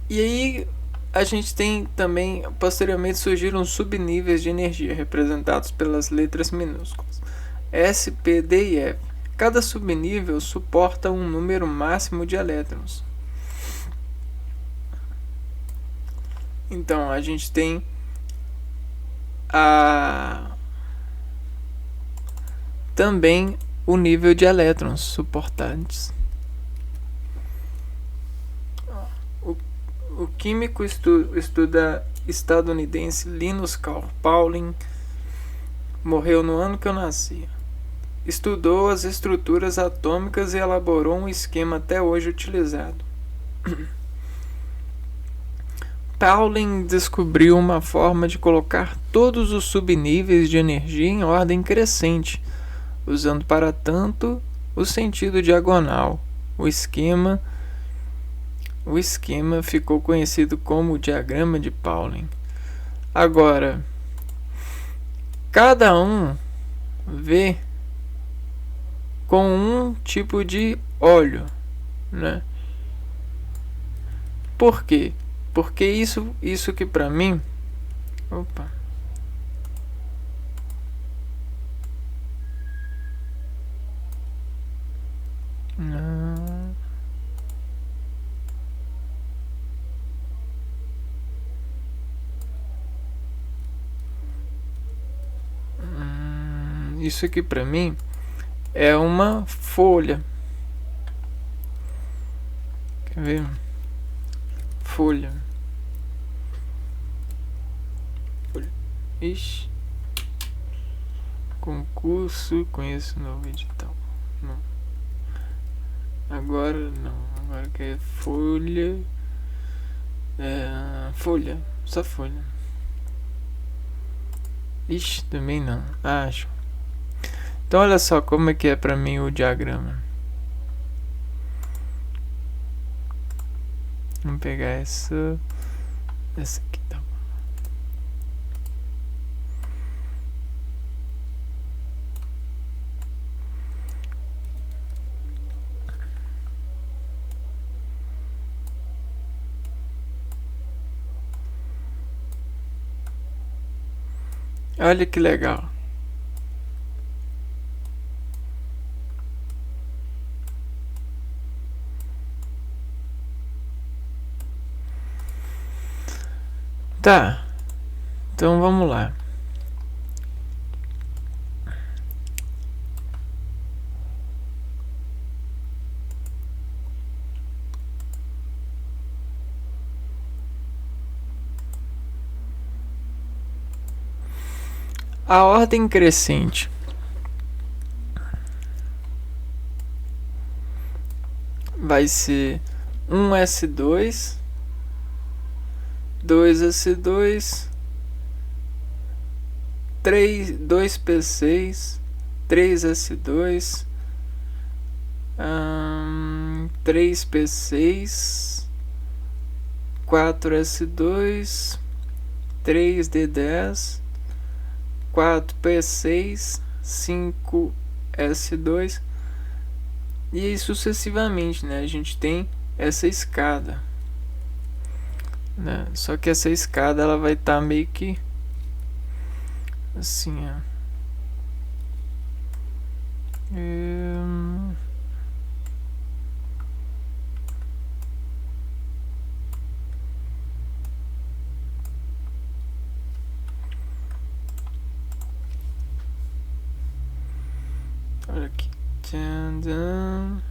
E aí a gente tem também, posteriormente surgiram subníveis de energia representados pelas letras minúsculas S, P, D e F. Cada subnível suporta um número máximo de elétrons. Então a gente tem também o nível de elétrons suportantes. O químico estadunidense Linus Pauling morreu no ano que eu nasci. Estudou as estruturas atômicas e elaborou um esquema até hoje utilizado. Pauling descobriu uma forma de colocar todos os subníveis de energia em ordem crescente, usando para tanto o sentido diagonal. O esquema ficou conhecido como o diagrama de Pauling. Agora, cada um vê com um tipo de óleo, né? Por quê? Porque isso que para mim, opa, não, isso aqui para mim é uma folha. Quer ver? Folha. Ixi. Concurso, conheço novo edital. Não. Agora não. Agora que é folha. Folha. Só folha. Ixi, também não. Acho. Então olha só como é que é pra mim o diagrama. Vamos pegar essa aqui, tá? Olha que legal. Tá. Então vamos lá. A ordem crescente vai ser 1s2, 2s2, 2p6, 3s2, 3p6, 4s2, 3d10, 4p6, 5s2 e aí sucessivamente, né? A gente tem essa escada, né? Só que essa escada ela vai estar meio que assim, ó. Olha aqui. Tchan.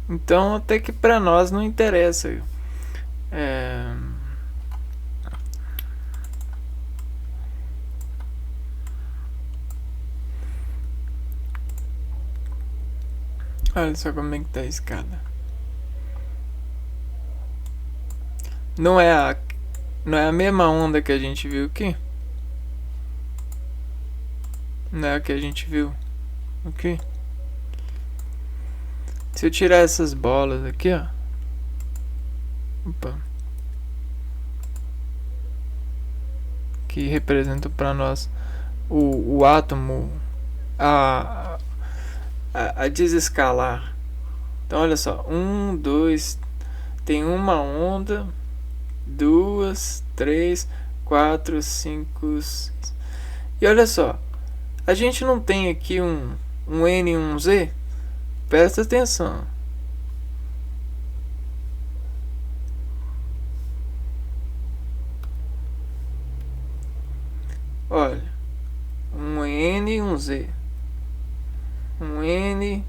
Então até que para nós não interessa. É... Olha só como é que tá a escada. Não é a mesma onda que a gente viu aqui? Não é a que a gente viu aqui? Se eu tirar essas bolas aqui, ó. Opa. Que representam para nós o átomo, a desescalar. Então olha só, 1, 2, tem uma onda, 2, 3, 4, 5, 6. E olha só, a gente não tem aqui um N e um Z? Presta atenção. Olha, um N e um Z. Um N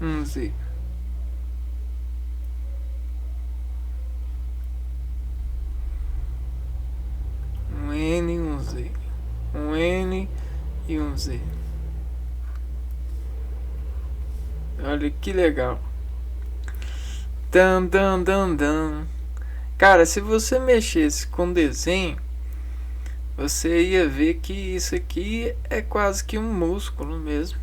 um Z. Um N e um Z. Um N e um Z. Olha que legal. Dan, dan, dan, dan. Cara, se você mexesse com desenho, você ia ver que isso aqui é quase que um músculo mesmo.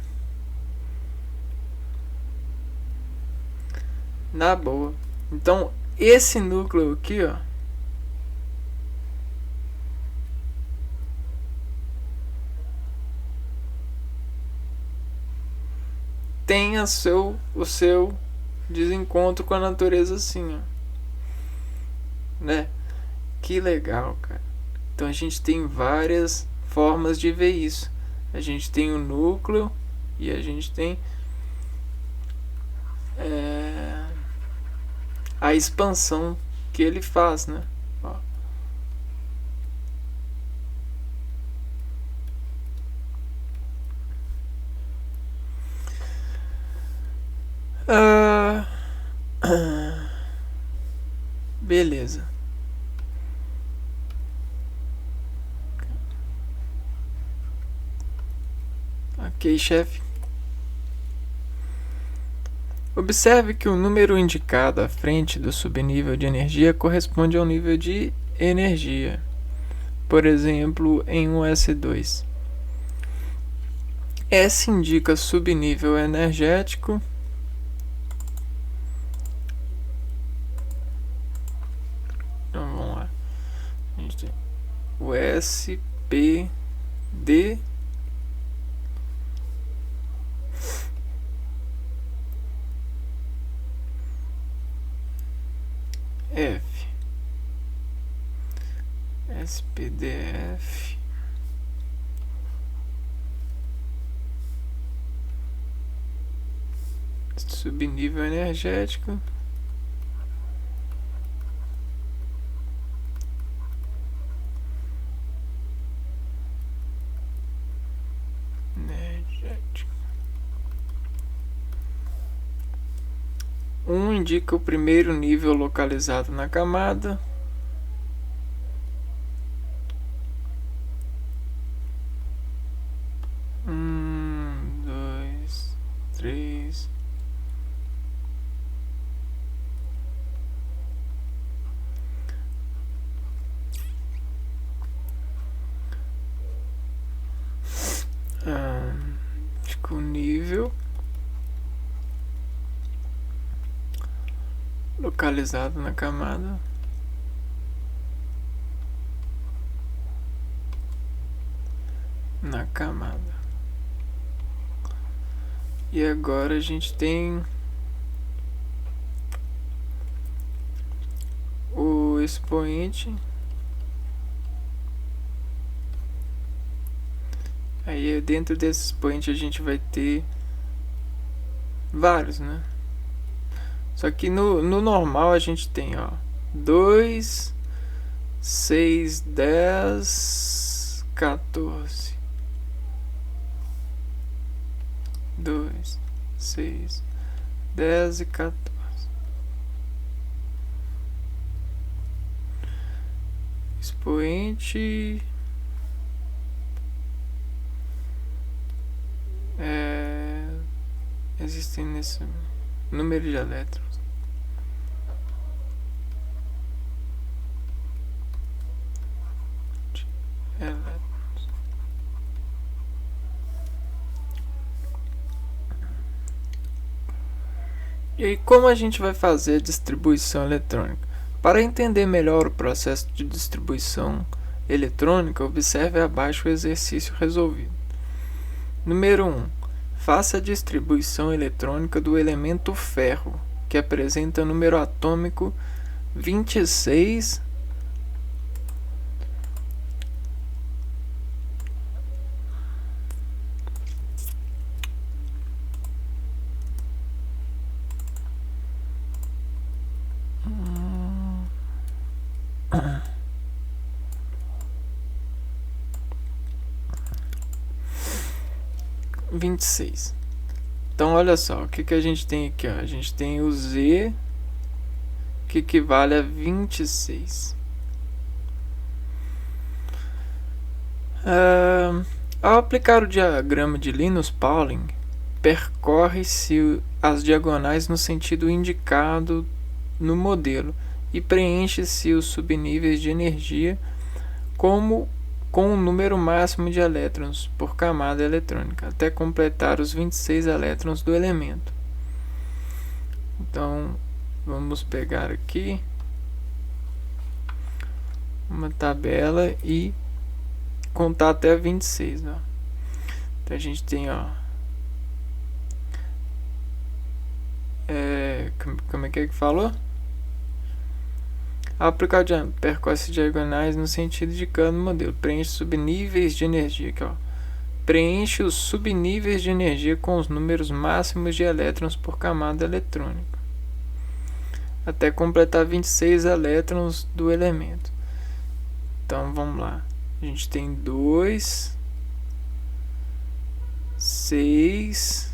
Na boa. Então, esse núcleo aqui, ó, tem o seu desencontro com a natureza assim, ó. Né? Que legal, cara. Então a gente tem várias formas de ver isso. A gente tem o núcleo e a gente tem a expansão que ele faz, né? Ó. Beleza. Ok, chefe. Observe que o número indicado à frente do subnível de energia corresponde ao nível de energia. Por exemplo, em um S2. S indica subnível energético. Então vamos lá. A gente tem o SPD F. SPDF. Subnível energético. Um indica o primeiro nível localizado na camada. Dois, três. Fica o nível localizado na camada. E agora a gente tem o expoente. Aí dentro desse expoente a gente vai ter vários, né? Só que no normal a gente tem, ó, 2, 6, 10, 14. 2, 6, 10 e 14. Expoente existem nesse número de elétrons. E aí, como a gente vai fazer a distribuição eletrônica? Para entender melhor o processo de distribuição eletrônica, observe abaixo o exercício resolvido. Número 1. Faça a distribuição eletrônica do elemento ferro, que apresenta número atômico 26. Então, olha só, o que a gente tem aqui? Ó? A gente tem o Z, que equivale a 26. Ao aplicar o diagrama de Linus-Pauling, percorre-se as diagonais no sentido indicado no modelo e preenche-se os subníveis de energia com o número máximo de elétrons por camada eletrônica, até completar os 26 elétrons do elemento. Então, vamos pegar aqui uma tabela e contar até 26. Ó. Então, a gente tem, ó, como é que falou? Ao aplicar percorre diagonais no sentido de cada modelo, preenche subníveis de energia aqui, ó. Preenche os subníveis de energia com os números máximos de elétrons por camada eletrônica, até completar 26 elétrons do elemento. Então vamos lá. A gente tem 2, 6,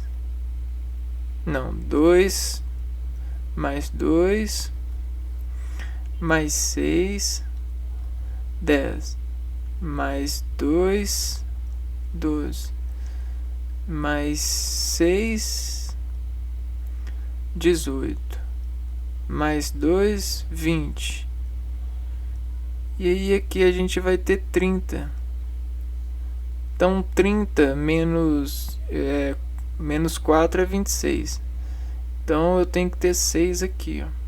não, 2 mais 2 mais 6, 10, mais 2, 12, mais 6, 18, mais 2, 20. E aí aqui a gente vai ter 30. Então 30 menos 4 é 26. Então eu tenho que ter 6 aqui, ó.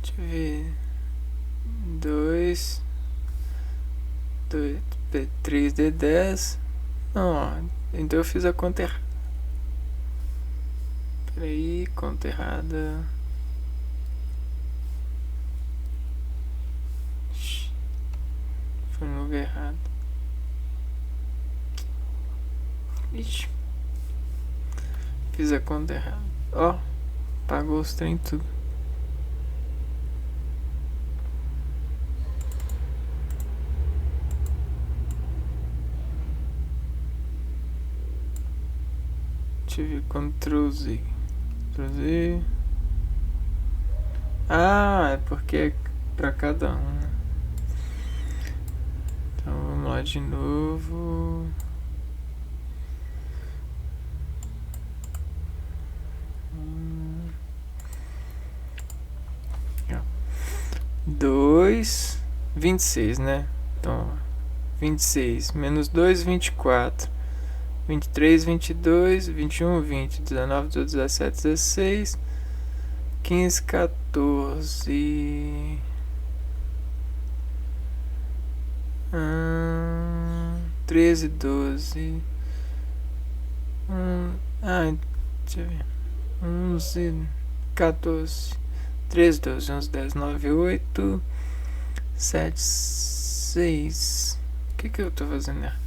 Deixa eu ver. 2, 3D10. Não, ó, então eu fiz a conta errada. Peraí, conta errada. Foi no lugar errado. Ixi. Fiz a conta errada. Ó, pagou os trem tudo. Deixa eu ver, Ctrl Z. Ctrl Z. Ah, é porque é pra cada um. Então vamos lá de novo. Dois, 26, né? Então, 26 menos 2, 24. 23, 22, 21, 20, 19, 18, 17, 16, 15, 14, 13, 12, deixa eu ver, 11, 14, 13, 12, 11, 10, 9, 8, 7, 6, o que eu tô fazendo errado?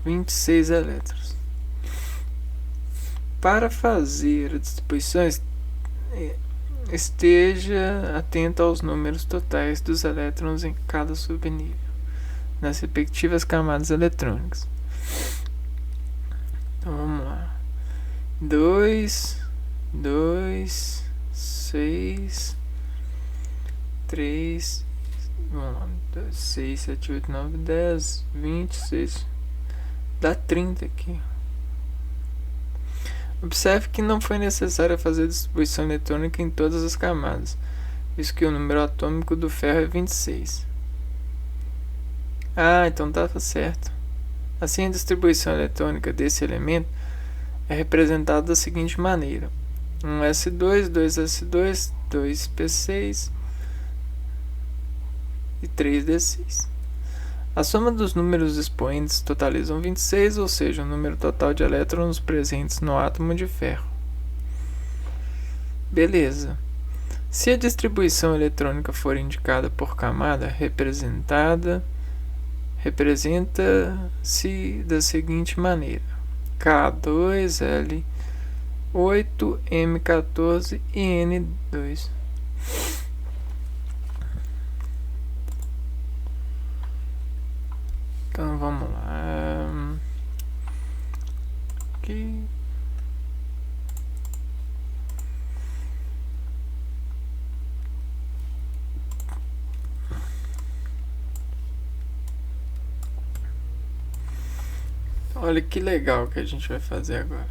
26 elétrons. Para fazer a distribuição, esteja atento aos números totais dos elétrons em cada subnível. nas respectivas camadas eletrônicas. Então vamos lá. 2, 6, 3, vamos lá, 6, 7, 8, 9, 10, 26, dá 30 aqui. Observe que não foi necessário fazer distribuição eletrônica em todas as camadas, visto que o número atômico do ferro é 26. Então estava certo. Assim, a distribuição eletrônica desse elemento é representada da seguinte maneira: 1s2, 2s2, 2p6 e 3d6. A soma dos números expoentes totalizam 26, ou seja, o número total de elétrons presentes no átomo de ferro. Beleza. Se a distribuição eletrônica for indicada por camada, representa-se da seguinte maneira: K2, L8, M14 e N2. Então vamos lá. Aqui. Olha que legal que a gente vai fazer agora.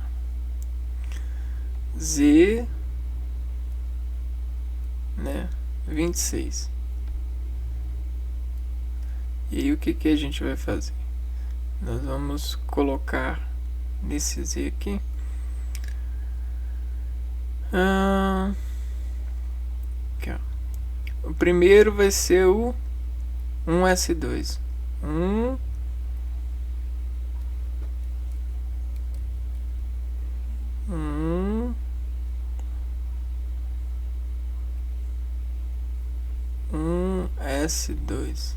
Z, né? 26. E aí o que a gente vai fazer? Nós vamos colocar nesse Z aqui. Aqui, ó. O primeiro vai ser o 1s2. 1s2.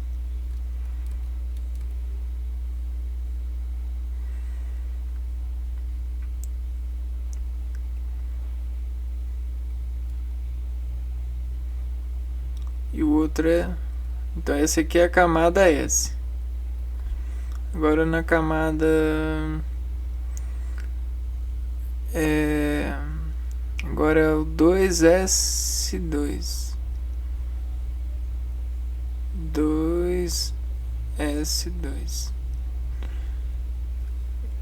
E o outro é... Então essa aqui é a camada S. Agora na camada... Agora é o 2s2. 2s2.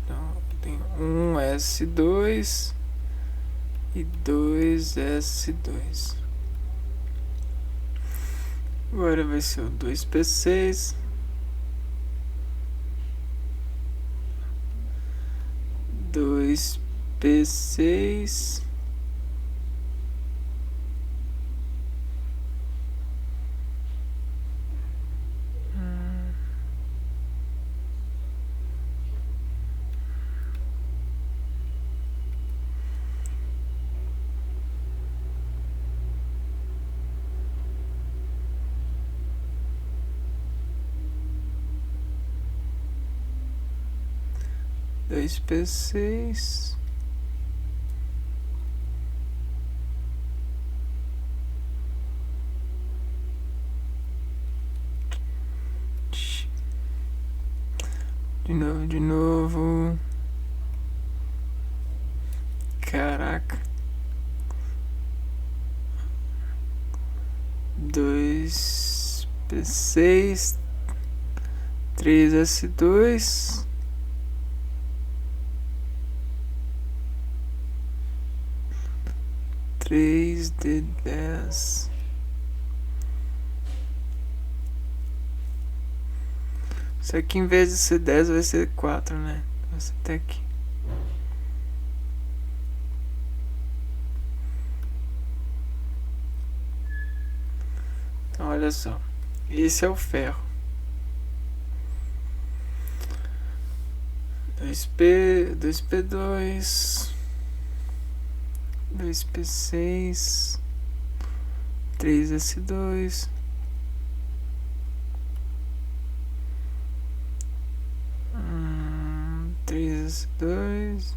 Então tem 1s2 e 2s2. Agora vai ser o 2p6, 2p6, dois P6, de novo, caraca, 2P6, 3S2, três D10. Isso aqui em vez de ser 10 vai ser 4, né? Vai ser até aqui. Então olha só. Esse é o ferro. 2P2, 2P6, 3S2, 3S2,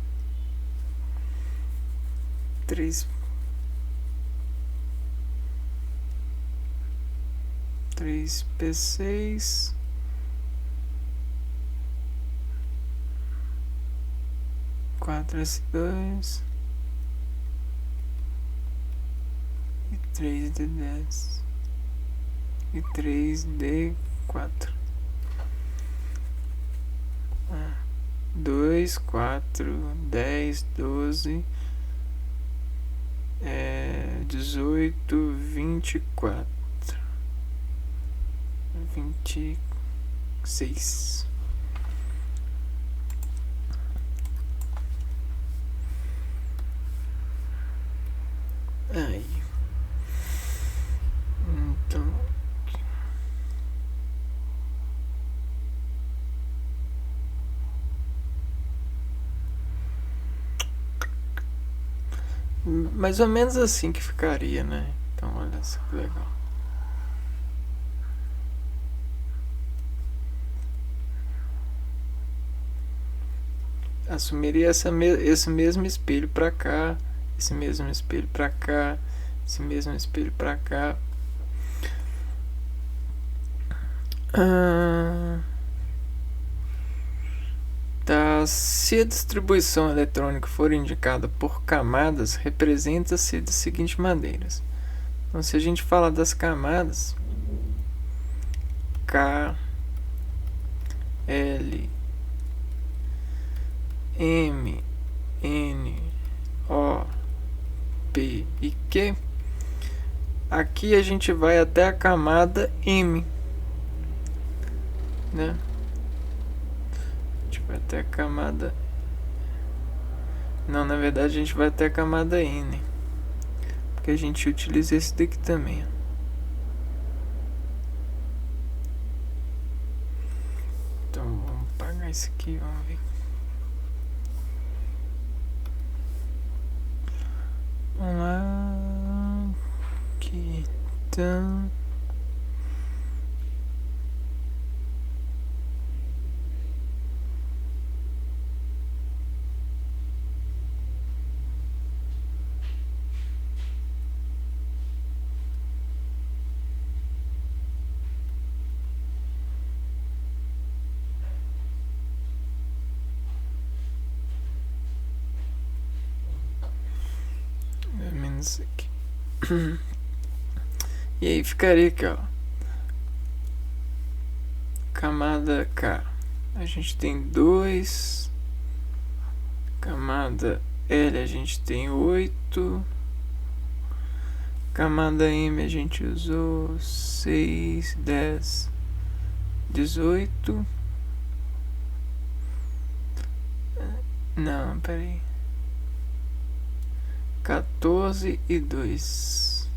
3P6, 4s2 e 3d10 e 3d4. 2, 4, 10, 12, 18, 24, 26. Aí. Então. Mais ou menos assim que ficaria, né? Então, olha só que legal. Assumiria esse mesmo espelho para cá, esse mesmo espelho para cá, esse mesmo espelho para cá. Tá, se a distribuição eletrônica for indicada por camadas, representa-se da seguinte maneira. Então, se a gente falar das camadas, K, L, M, N, O, P e Q, aqui a gente vai até a camada M, né? A gente vai até a camada... Não, na verdade a gente vai até a camada N, porque a gente utiliza esse daqui também. Então vamos apagar isso aqui, vamos ver. Vamos lá. Aqui então. Aqui. E aí ficaria aqui, ó, camada K, a gente tem 2, camada L a gente tem 8, camada M a gente usou 6, 10, 18, não, peraí, 14 e 2.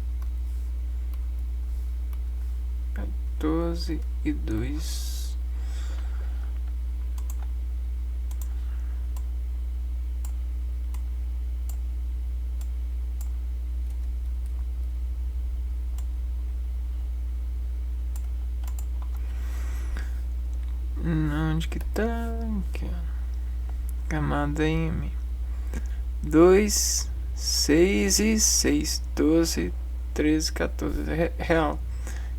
14 e 2. Onde que tá? Aqui, ó. Camada M. 2, 6 e 6, 12, 13, 14, real,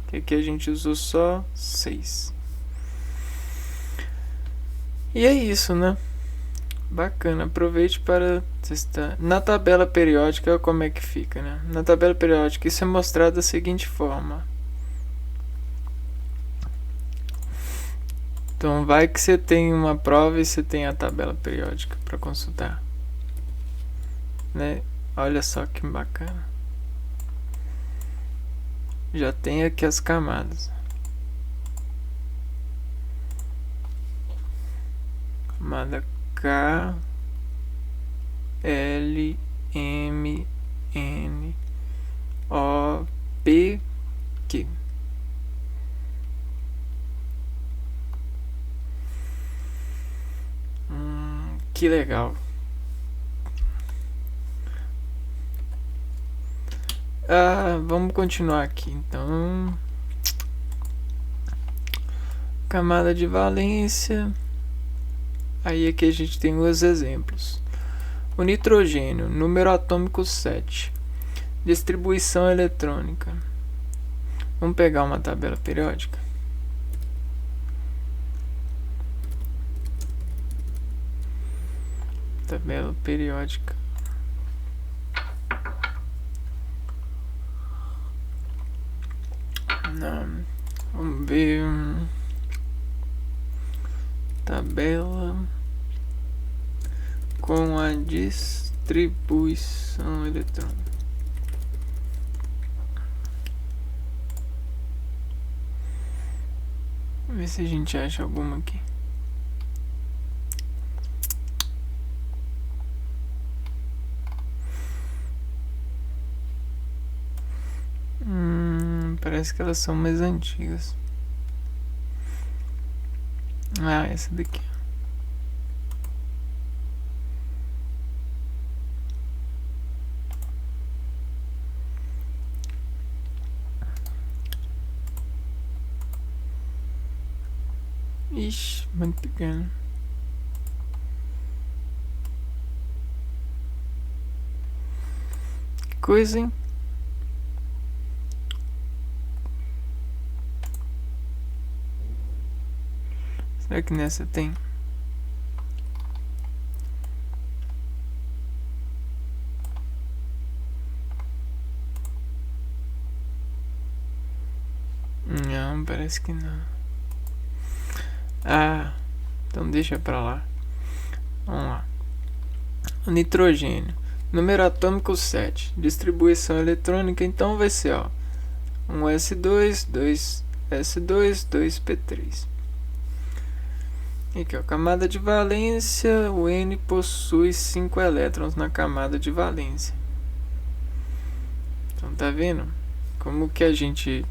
que aqui a gente usou só 6. E é isso, né? Bacana, aproveite para testar. Na tabela periódica, como é que fica, né? Na tabela periódica, isso é mostrado da seguinte forma. Então, vai que você tem uma prova e você tem a tabela periódica para consultar, né? Olha só que bacana. Já tem aqui as camadas. Camada K, L, M, N, O, P, Q. Que legal. Vamos continuar aqui então. Camada de valência. Aí aqui a gente tem os exemplos. O nitrogênio, número atômico 7. Distribuição eletrônica. Vamos pegar uma tabela periódica. Tabela periódica. Não. Vamos ver. Tabela com a distribuição eletrônica. Vamos ver se a gente acha alguma aqui. Parece que elas são mais antigas. Ah, essa daqui. Ixi, muito pequeno. Que coisa, hein? Será que nessa tem? Não, parece que não. Ah, então deixa pra lá. Vamos lá. O nitrogênio. Número atômico 7. Distribuição eletrônica, então vai ser, ó, 1s2, 2s2, 2p3. Aqui, ó, camada de valência, o N possui 5 elétrons na camada de valência. Então, tá vendo? Como que a gente...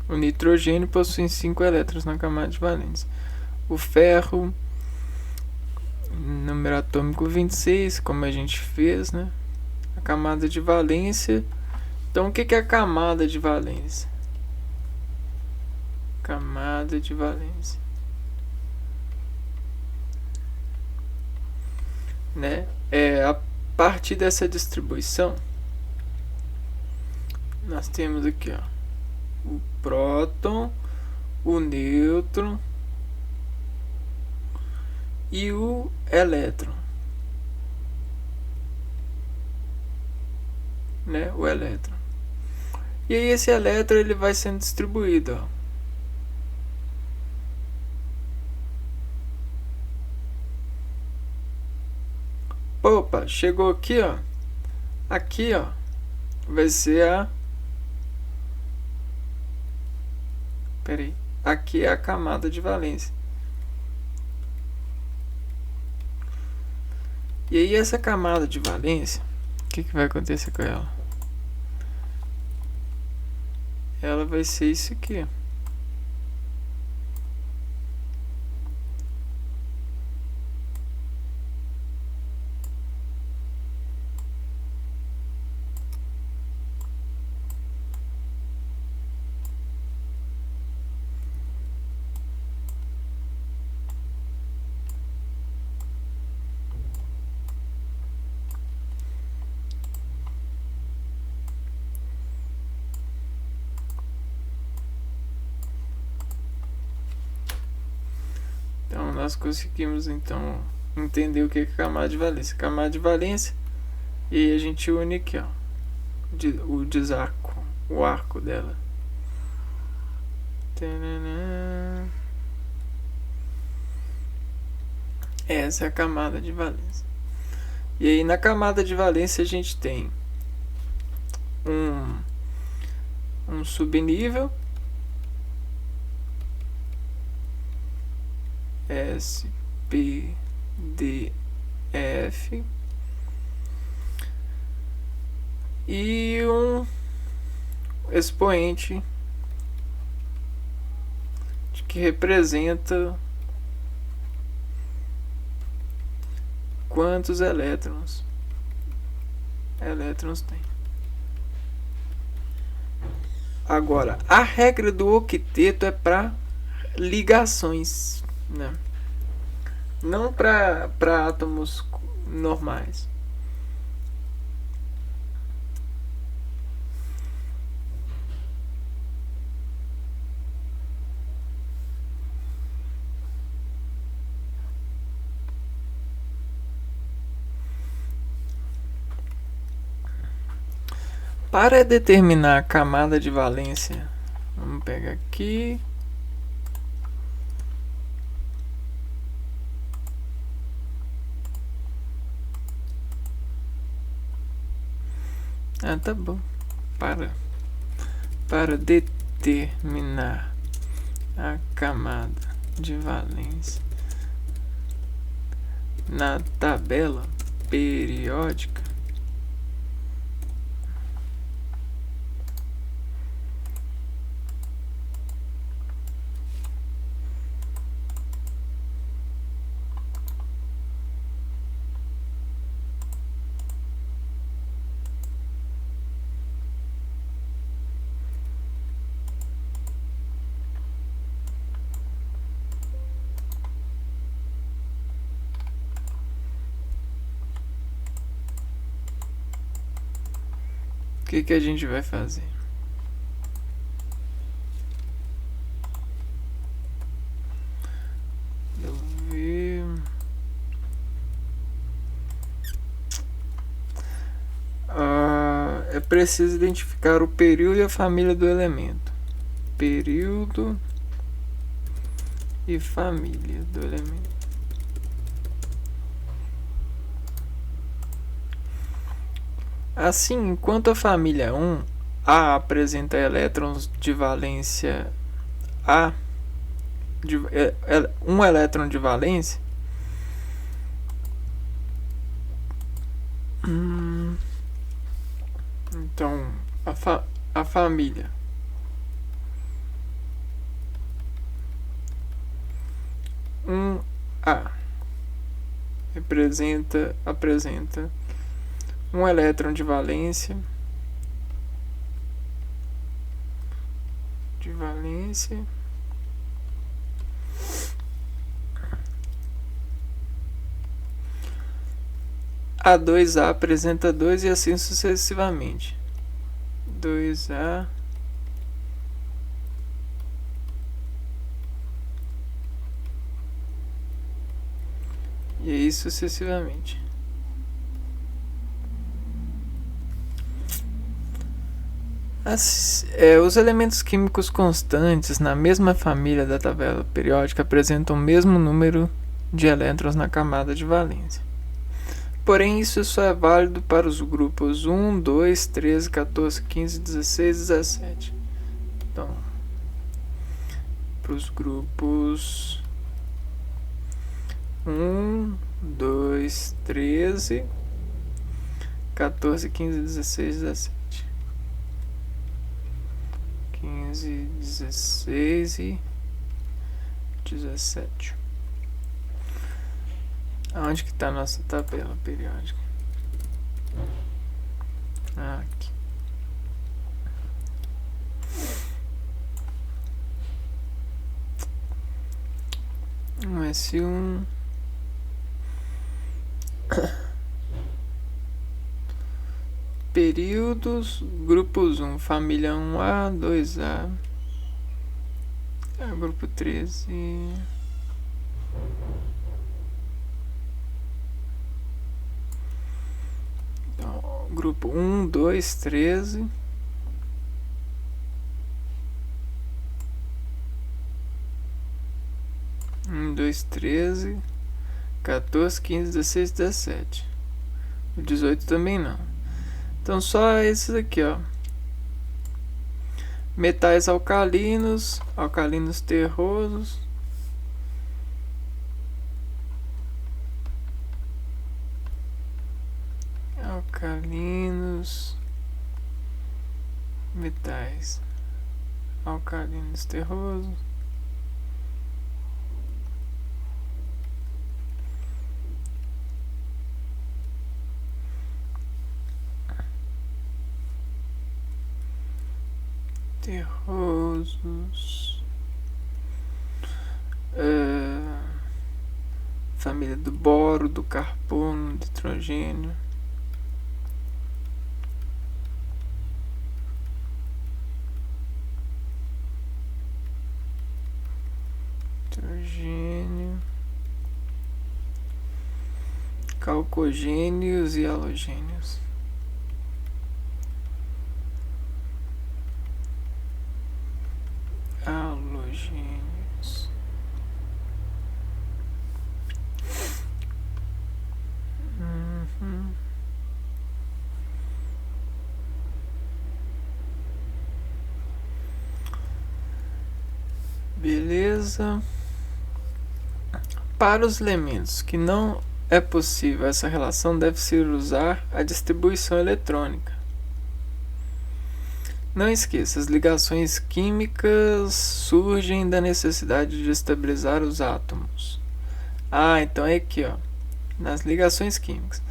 O nitrogênio possui 5 elétrons na camada de valência. O ferro, número atômico 26, como a gente fez, né? A camada de valência. Então, o que é a camada de valência? Camada de valência, né? A partir dessa distribuição, nós temos aqui, ó, o próton, o nêutron e o elétron, né? O elétron. E aí esse elétron ele vai sendo distribuído, ó. Opa, chegou aqui, ó. Aqui, ó, vai ser a... Peraí. Aqui é a camada de valência. E aí essa camada de valência, o que vai acontecer com ela? Ela vai ser isso aqui. Então nós conseguimos então entender o que é camada de valência. Camada de valência, e aí a gente une aqui, ó, o desarco, o arco dela. Essa é a camada de valência. E aí na camada de valência a gente tem um subnível, S, P, D, F, e um expoente que representa quantos elétrons tem. Agora, a regra do octeto é para ligações, né? Não para átomos normais. Para determinar a camada de valência, vamos pegar aqui. Ah, tá bom. Para determinar a camada de valência na tabela periódica, o que a gente vai fazer? Eu ver. É preciso identificar o período e a família do elemento. Período e família do elemento. Assim, enquanto a família 1 A apresenta elétrons de valência A, um elétron de valência, então a família A apresenta um elétron de valência A2A apresenta 2 e assim sucessivamente. 2A e aí sucessivamente. Os elementos químicos constantes na mesma família da tabela periódica apresentam o mesmo número de elétrons na camada de valência. Porém, isso só é válido para os grupos 1, 2, 13, 14, 15, 16 e 17. Então, para os grupos 1, 2, 13, 14, 15, 16 e 17. 15, 16 e 17. Onde que está a nossa tabela periódica? Aqui. S1. Períodos, grupos 1, família 1A, 2A, grupo 13, então, grupo 1, 2, 13, um, 2, 13, 14, 15, 16, 17. O 18 também não. Então só esses aqui, ó. Metais alcalinos, alcalinos terrosos. Alcalinos, metais alcalinos terrosos. família do boro, do carbono, do hidrogênio. Hidrogênio, calcogênios e halogênios. Halogênios. Beleza. Para os elementos que não é possível essa relação, deve-se usar a distribuição eletrônica. Não esqueça, as ligações químicas surgem da necessidade de estabilizar os átomos. Então é aqui, ó, nas ligações químicas.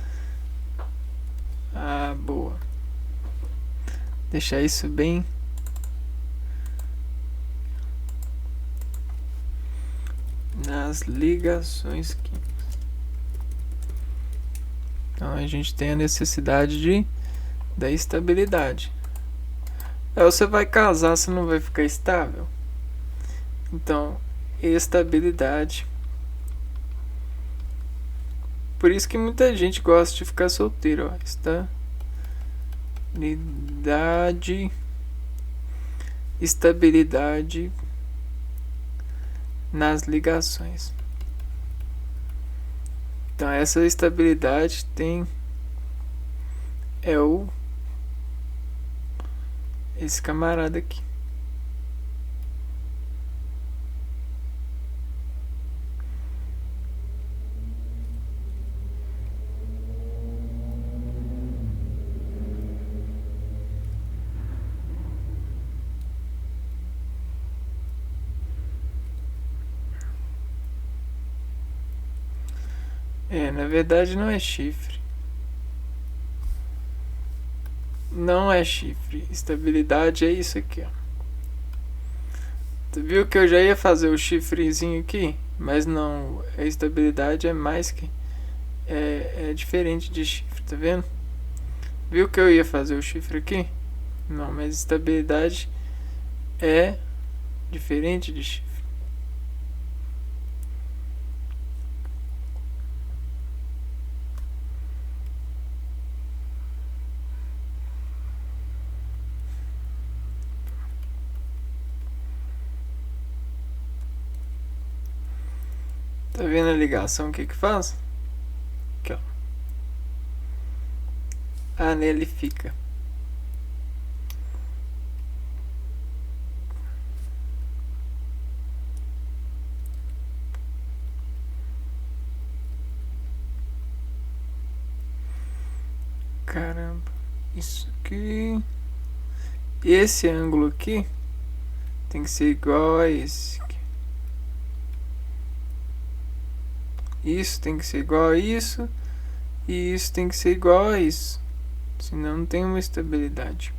Boa. Deixar isso bem nas ligações químicas. Então a gente tem a necessidade da estabilidade. Você vai casar, você não vai ficar estável. Então, estabilidade. Por isso que muita gente gosta de ficar solteiro, ó. Estabilidade nas ligações. Então essa estabilidade esse camarada aqui. Na verdade não é chifre. Não é chifre. Estabilidade é isso aqui, ó. Tu viu que eu já ia fazer o chifrezinho aqui? Mas não, a estabilidade é mais que... É diferente de chifre, tá vendo? Viu que eu ia fazer o chifre aqui? Não, mas estabilidade é diferente de chifre. Tá vendo a ligação? O que faz? Aqui, ó. Nele fica. Caramba. Isso aqui. Esse ângulo aqui tem que ser igual a esse aqui. Isso tem que ser igual a isso. E isso tem que ser igual a isso. Senão não tem uma estabilidade.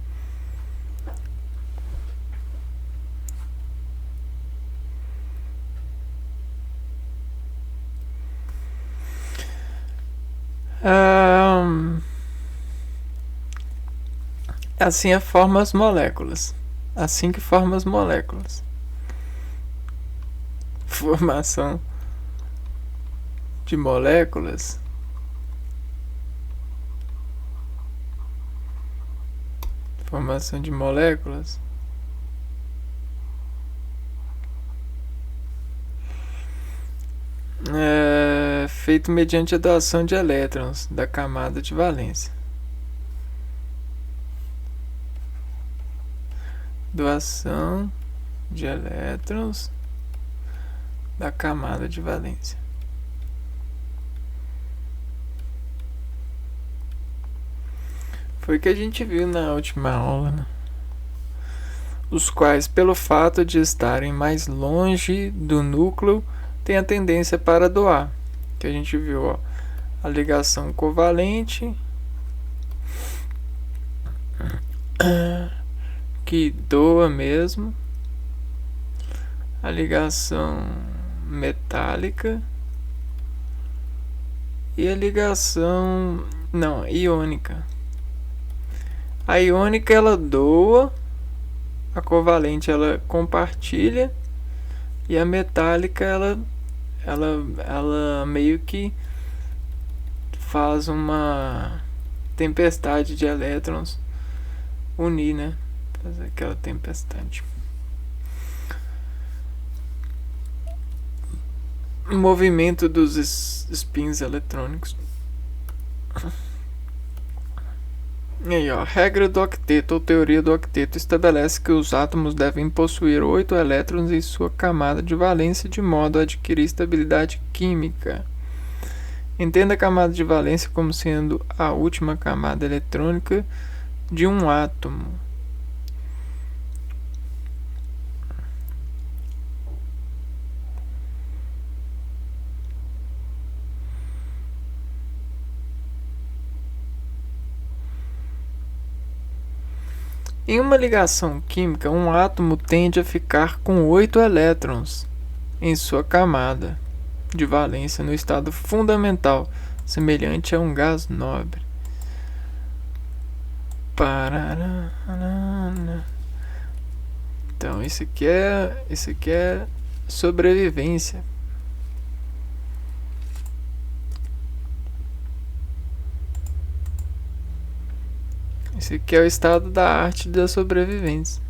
Assim forma as moléculas. Assim que forma as moléculas. Formação de moléculas. Formação de moléculas. Feito mediante a doação de elétrons da camada de valência. Doação de elétrons da camada de valência. Foi o que a gente viu na última aula, né? Os quais, pelo fato de estarem mais longe do núcleo, têm a tendência para doar. Que a gente viu, ó, a ligação covalente, que doa mesmo, a ligação metálica, E a ligação, não, iônica. A iônica ela doa, a covalente ela compartilha e a metálica ela meio que faz uma tempestade de elétrons unir, né? Fazer aquela tempestade. Movimento dos spins eletrônicos. E aí, ó, regra do octeto ou teoria do octeto estabelece que os átomos devem possuir 8 elétrons em sua camada de valência de modo a adquirir estabilidade química. Entenda a camada de valência como sendo a última camada eletrônica de um átomo. Em uma ligação química, um átomo tende a ficar com 8 elétrons em sua camada de valência no estado fundamental, semelhante a um gás nobre. Então, isso aqui é sobrevivência. Esse aqui é o estado da arte da sobrevivência.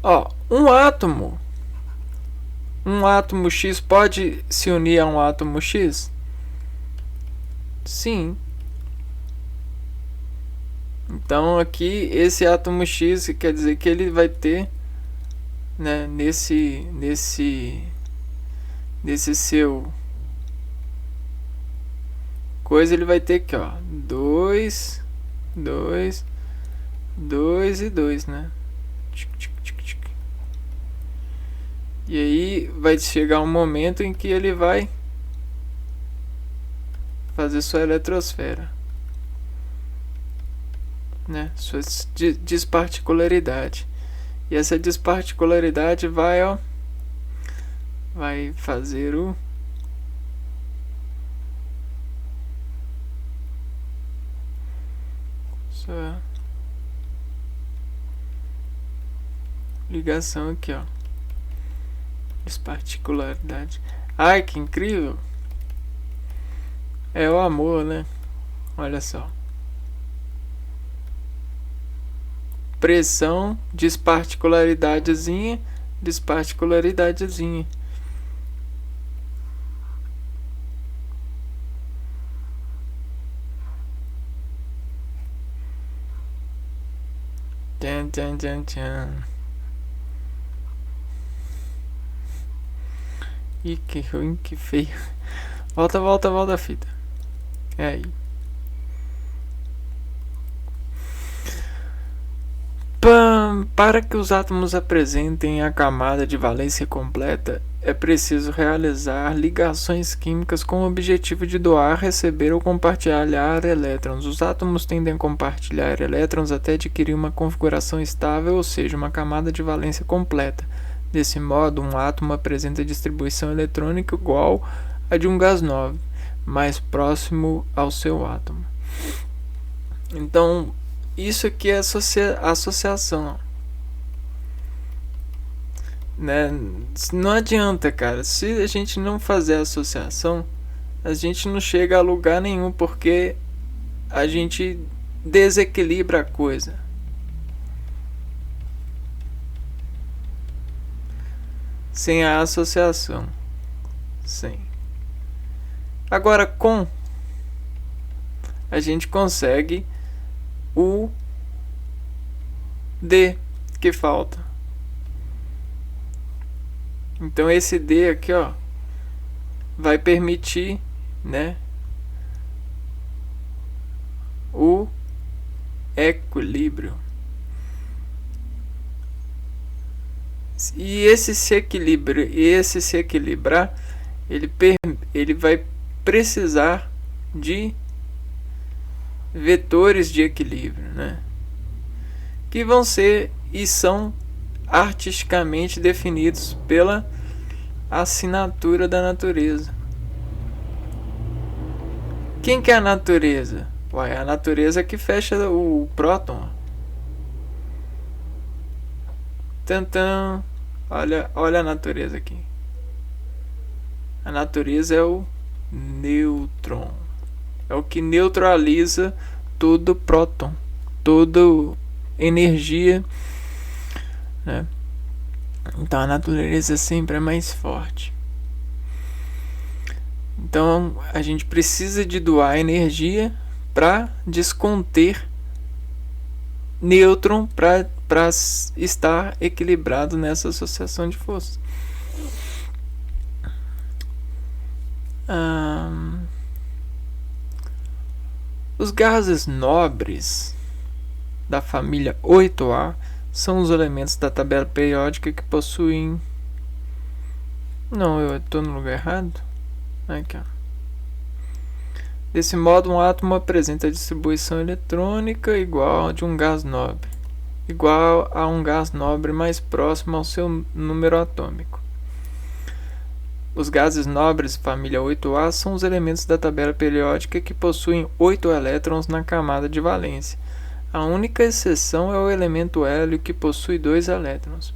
Ó, um átomo X pode se unir a um átomo X? Sim. Então aqui esse átomo X quer dizer que ele vai ter, né, nesse seu coisa, ele vai ter aqui, ó, 2 e 2, né? E aí vai chegar um momento em que ele vai fazer sua eletrosfera, né? Sua desparticularidade. E essa desparticularidade vai fazer sua ligação aqui, ó. Desparticularidade. Ai, que incrível! É o amor, né? Olha só. Pressão, desparticularidadezinha. Tchan. Ih, que ruim, que feio. Volta a fita. É aí. Para que os átomos apresentem a camada de valência completa, é preciso realizar ligações químicas com o objetivo de doar, receber ou compartilhar elétrons. Os átomos tendem a compartilhar elétrons até adquirir uma configuração estável, ou seja, uma camada de valência completa. Desse modo, um átomo apresenta distribuição eletrônica igual a de um gás nobre, mais próximo ao seu átomo. Então, isso aqui é associação, né? Não adianta, cara. Se a gente não fazer associação, a gente não chega a lugar nenhum, porque a gente desequilibra a coisa. Sem a associação. Sim. Agora, com a gente consegue o D que falta. Então esse D aqui, ó, vai permitir, né, o equilíbrio. E esse se equilibrar, ele vai precisar de vetores de equilíbrio, né? Que vão ser e são artisticamente definidos pela assinatura da natureza. Quem que é a natureza? Ué, a natureza que fecha o próton. Tantã. Olha a natureza aqui. A natureza é o nêutron. É o que neutraliza todo próton, toda energia, né? Então a natureza sempre é mais forte. Então a gente precisa de doar energia para desconter nêutron para estar equilibrado nessa associação de forças. Os gases nobres da família 8A são os elementos da tabela periódica que possuem... Não, eu estou no lugar errado. Aqui, ó. Desse modo, um átomo apresenta a distribuição eletrônica igual a de um gás nobre, igual a um gás nobre mais próximo ao seu número atômico. Os gases nobres família 8A são os elementos da tabela periódica que possuem 8 elétrons na camada de valência. A única exceção é o elemento hélio, que possui 2 elétrons.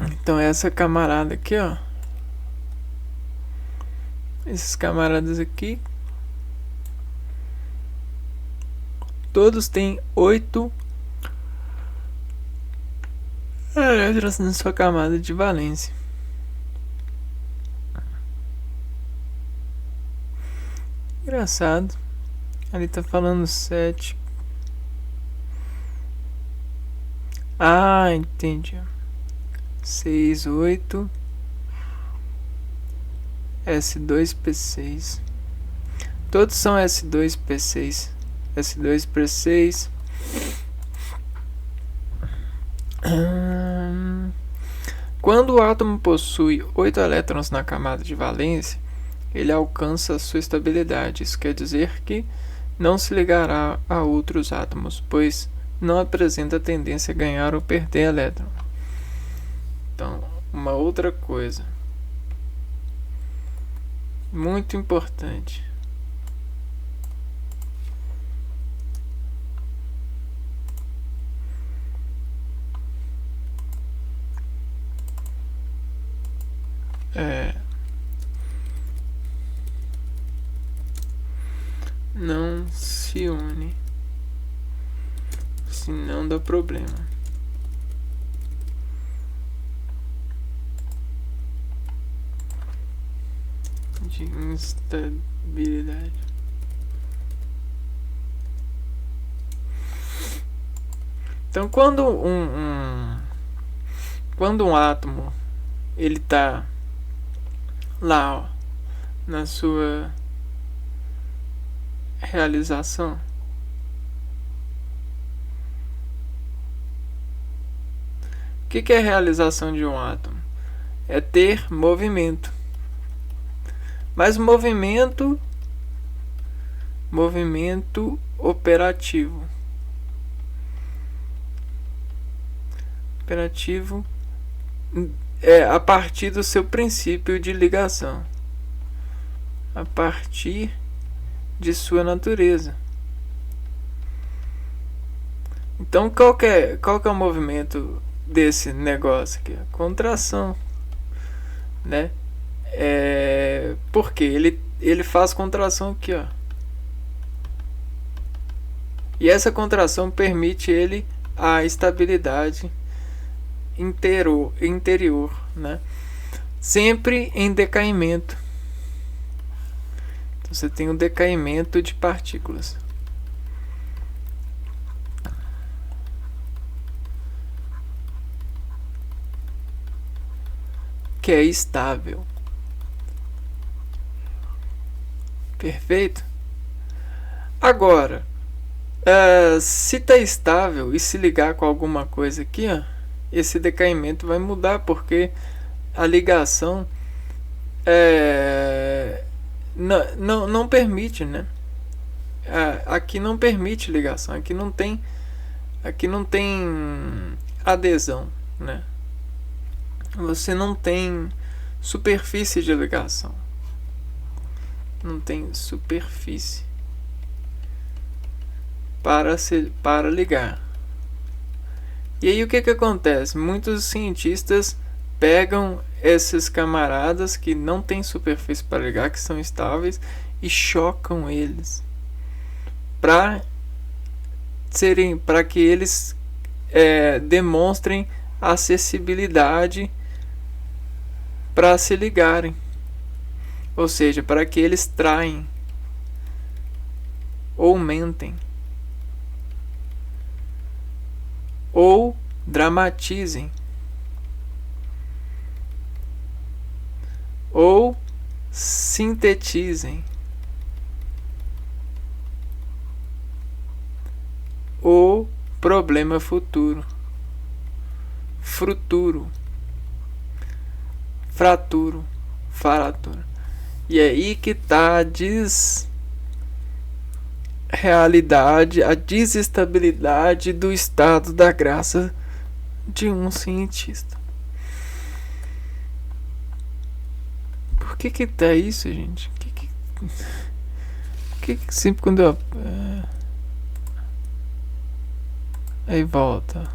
Então essa camarada aqui, ó, esses camaradas aqui, todos têm 8 elétrons na sua camada de valência. Engraçado. Ali tá falando 7. Ah, entendi. 6, 8. S2P6. Todos são S2P6. S2P6. Quando o átomo possui 8 elétrons na camada de valência, ele alcança sua estabilidade. Isso quer dizer que não se ligará a outros átomos, pois não apresenta tendência a ganhar ou perder elétron. Então, uma outra coisa muito importante. Não se une, senão dá problema. De instabilidade. Então, quando um átomo ele tá lá, ó, na sua realização, o que é a realização de um átomo? É ter movimento. Mas movimento operativo. Operativo é a partir do seu princípio de ligação, a partir de sua natureza. Então qual que é o movimento desse negócio aqui? A contração, né? Porque ele faz contração aqui, ó. E essa contração permite ele a estabilidade interior, né? Sempre em decaimento. Então você tem um decaimento de partículas. Que é estável. Perfeito? Agora, se está estável e se ligar com alguma coisa aqui, ó, esse decaimento vai mudar, porque a ligação não permite, né? Aqui não permite ligação, aqui não tem adesão, né? Você não tem superfície de ligação, não tem superfície para ligar. E aí o que acontece? Muitos cientistas pegam esses camaradas que não têm superfície para ligar, que são estáveis, e chocam eles para que eles demonstrem acessibilidade para se ligarem, ou seja, para que eles traem ou mentem ou dramatizem ou sintetizem o problema futuro, fraturo. E aí que tá a a desestabilidade do estado da graça de um cientista. Por que tá isso, gente? Que sempre quando eu... Aí volta.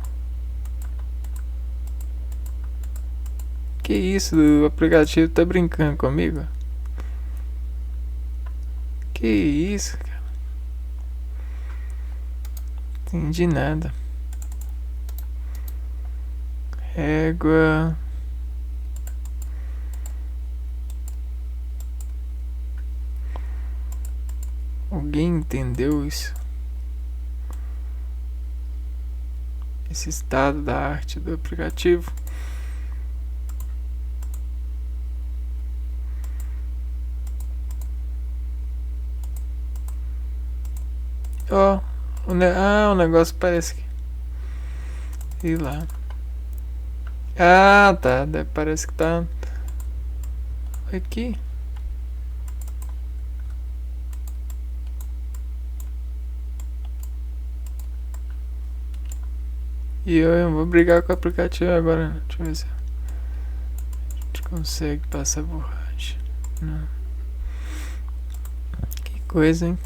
Que isso? O aplicativo tá brincando comigo? Que isso, cara? Entendi nada. Régua. Alguém entendeu isso? Esse estado da arte do aplicativo? Ó, o negócio parece que... Sei lá. Ah, tá. Parece que tá... Aqui. E eu vou brigar com o aplicativo agora. Deixa eu ver se a gente consegue passar borracha. Não. Que coisa, hein?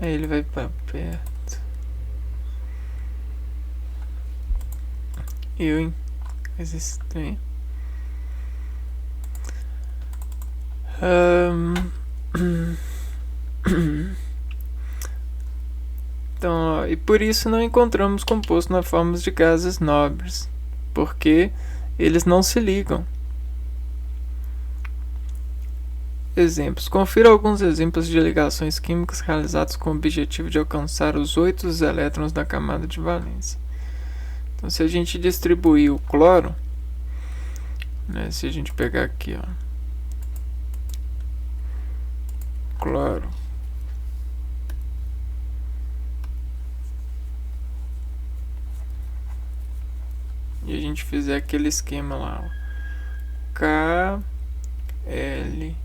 Aí ele vai pra perto. Hein? Coisa estranha. Então, ó, e por isso não encontramos composto na forma de gases nobres, porque eles não se ligam. Exemplos. Confira alguns exemplos de ligações químicas realizadas com o objetivo de alcançar os 8 elétrons da camada de valência. Então, se a gente distribuir o cloro, né, se a gente pegar aqui, ó, cloro, e a gente fizer aquele esquema lá, ó, K, L,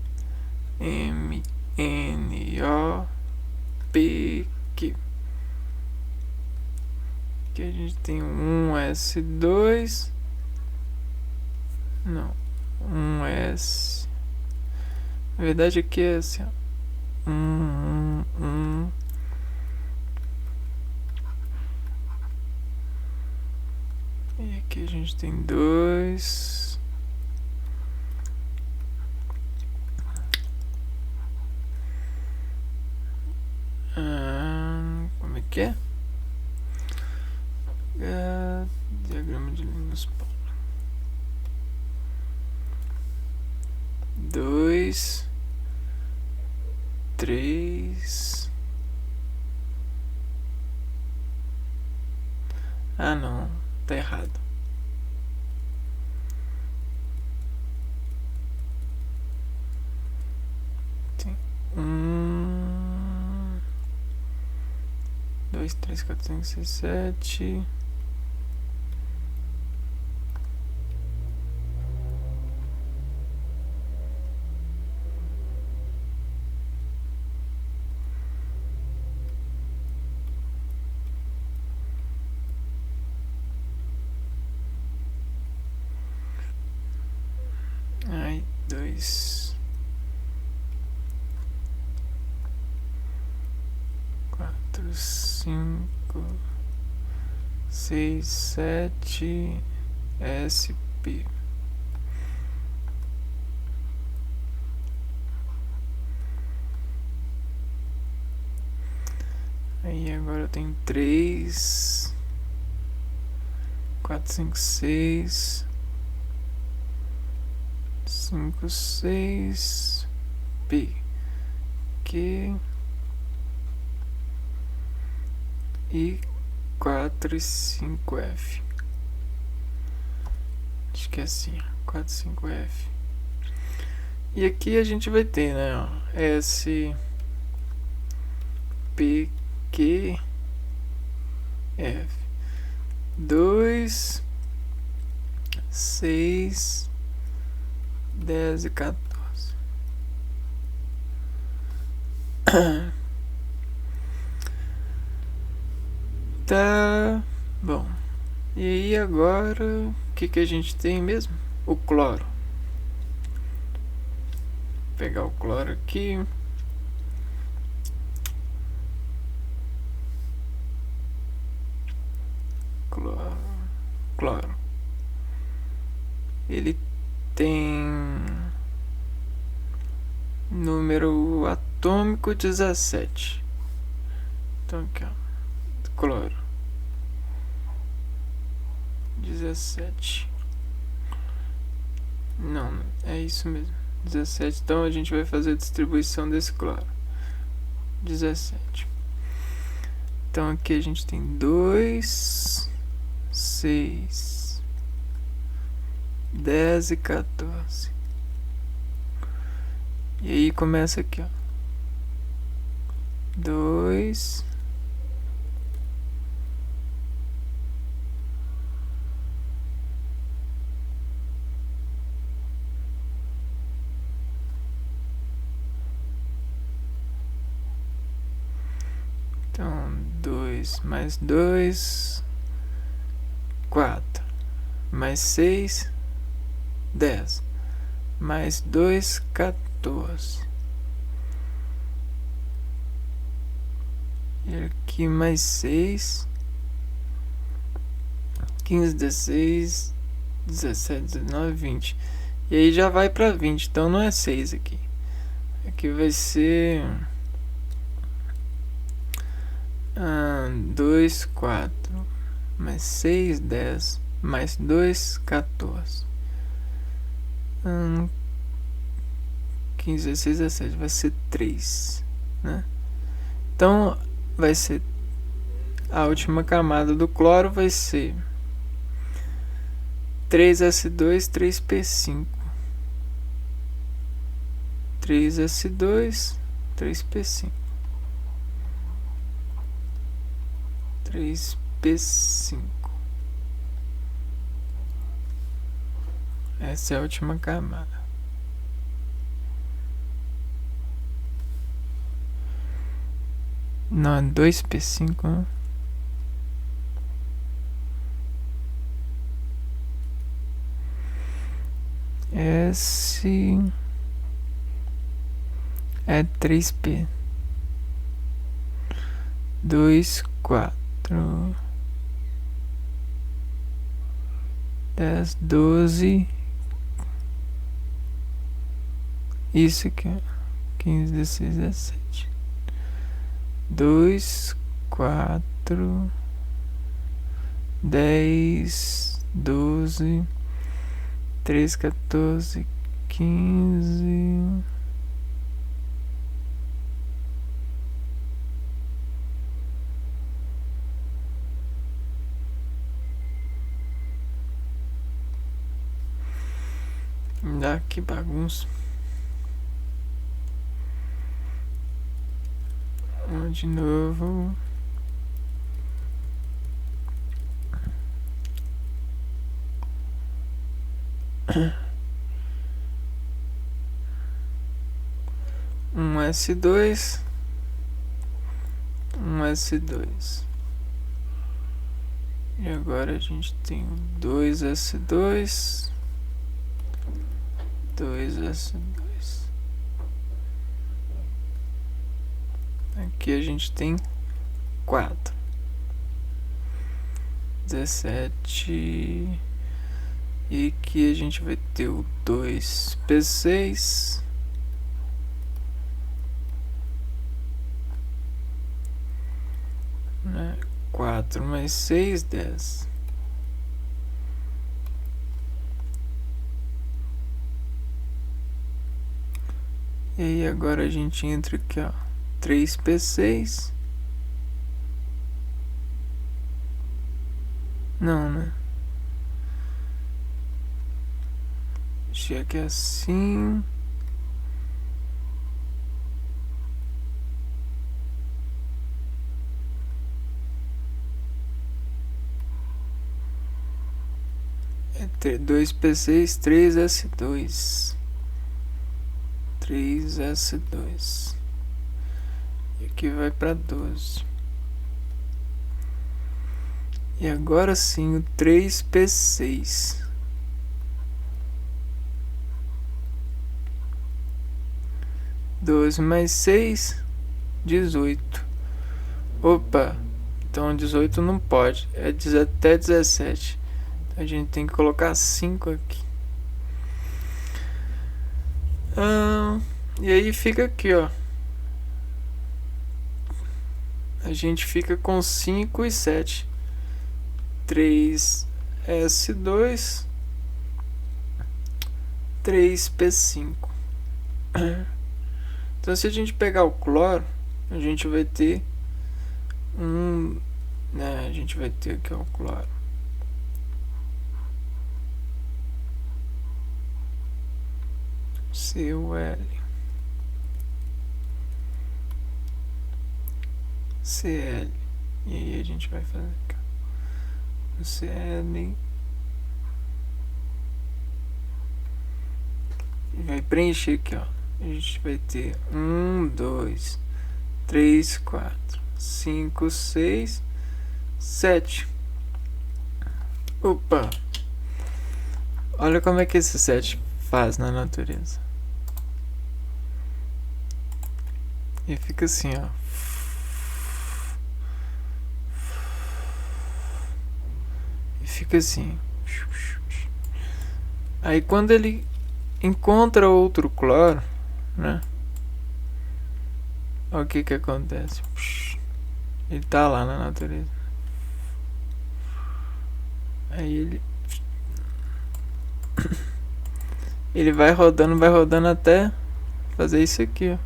M, N, O, P, Q. Aqui a gente tem um S2, não, um S, na verdade aqui é assim, ó, e aqui a gente tem 2. Como é que é? Diagrama de Linus Pauling. 2, 3. Ah, não, tá errado. Tem 1, 2, 3, 4, 5, 6, 7. 2, 4, 5, 6, 7, SP. Aí agora eu tenho 3, 4, 5, 6, 5, 6, P, Q e 4 e 5 F. Acho que é assim, 4, 5 F. E aqui a gente vai ter, né, ó, S, P, Q, F. 2, 6, 10 e 14. Tá bom. E aí agora o que a gente tem mesmo? O cloro. Vou pegar o cloro aqui. Cloro. Ele tem número atômico 17. Então aqui, ó, cloro 17. Não, é isso mesmo, 17. Então a gente vai fazer a distribuição desse cloro, 17. Então aqui a gente tem 2, 6, 10 e 14. E aí começa aqui, ó, 2, então 2 mais 2, 4, mais 6, 10, mais 2, 14. E aqui mais 6, 15, 16, 17, 19, 20. E aí já vai para 20, então não é 6 aqui. Aqui vai ser 2, 4, mais 6, 10, mais 2, 14. 15, 16, 17, vai ser 3, né? Então vai ser a última camada do cloro, vai ser 3S2, 3P5. 3S2, 3P5. 3P5. Essa é a última camada. Não, é 2P5, né? S é 3P. 2, 4, 10, 12. Isso aqui, 15, 16, 17. 2, 4, 10, 12, 13, 14, 15. Que bagunça. De novo. Um S2. Um S2. E agora a gente tem 2 S2. 2S2. Aqui a gente tem 4. 17. E aqui a gente vai ter o 2P6. Né? 4 mais 6, 10. E aí agora a gente entra aqui, ó. 3P6. Não, né? Chega assim. É 2P6, 3S2. 3S2. E aqui vai para 12. E agora sim o 3P6. 12 mais 6, 18. Opa, então 18 não pode, é até 17. Então a gente tem que colocar 5 aqui. E aí fica aqui, ó. A gente fica com 5 e 7. 3S2, 3P5. Então se a gente pegar o cloro, a gente vai ter a gente vai ter aqui o cloro. CuL, Cl. E aí a gente vai fazer aqui o Cl e vai preencher aqui, ó. A gente vai ter 1, 2, 3, 4, 5, 6, 7. Opa! Olha como é que esse 7 faz na natureza. E fica assim, ó. E fica assim. Aí quando ele encontra outro cloro, né? Olha o que acontece. Ele tá lá na natureza. Aí ele vai rodando até fazer isso aqui, ó.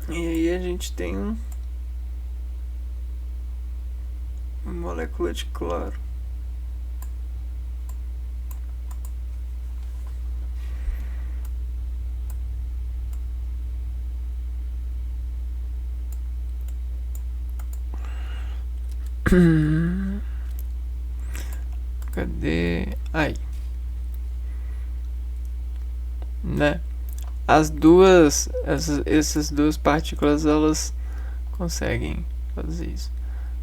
E aí a gente tem uma molécula de cloro. Cadê? Aí. Né? Essas duas partículas, elas conseguem fazer isso.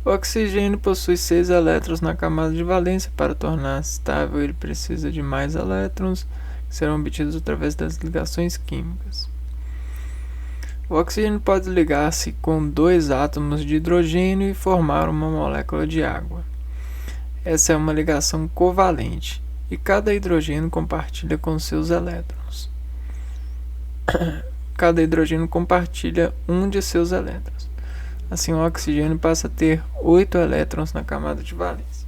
O oxigênio possui 6 elétrons na camada de valência. Para tornar-se estável, ele precisa de mais elétrons, que serão obtidos através das ligações químicas. O oxigênio pode ligar-se com 2 átomos de hidrogênio e formar uma molécula de água. Essa é uma ligação covalente, e cada hidrogênio compartilha com seus elétrons. Cada hidrogênio compartilha um de seus elétrons. Assim, o oxigênio passa a ter 8 elétrons na camada de valência.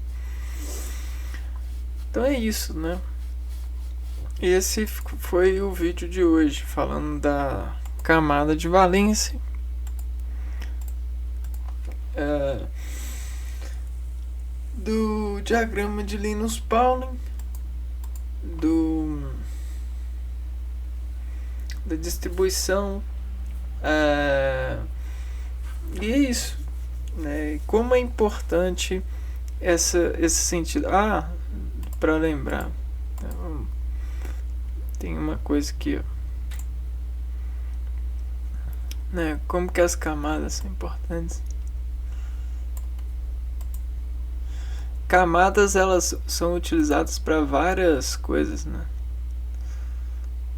Então é isso, né? Esse foi o vídeo de hoje, falando da camada de valência. Do diagrama de Linus-Pauling, da distribuição, e é isso. né? Como é importante esse sentido. Para lembrar, tem uma coisa aqui, ó, né? Como que as camadas são importantes. Camadas, elas são utilizadas para várias coisas, né?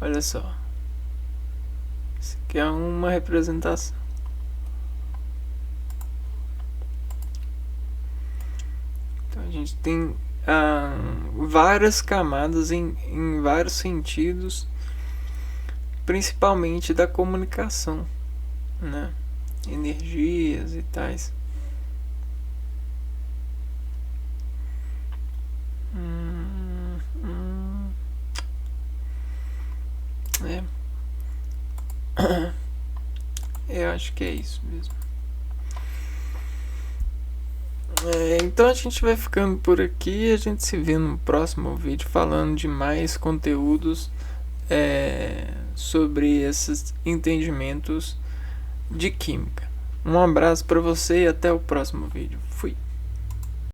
Olha só, isso aqui é uma representação. Então a gente tem várias camadas em vários sentidos, principalmente da comunicação, né? Energias e tais. Eu acho que é isso mesmo. Então a gente vai ficando por aqui. A gente se vê no próximo vídeo falando de mais conteúdos sobre esses entendimentos de química. Um abraço para você e até o próximo vídeo.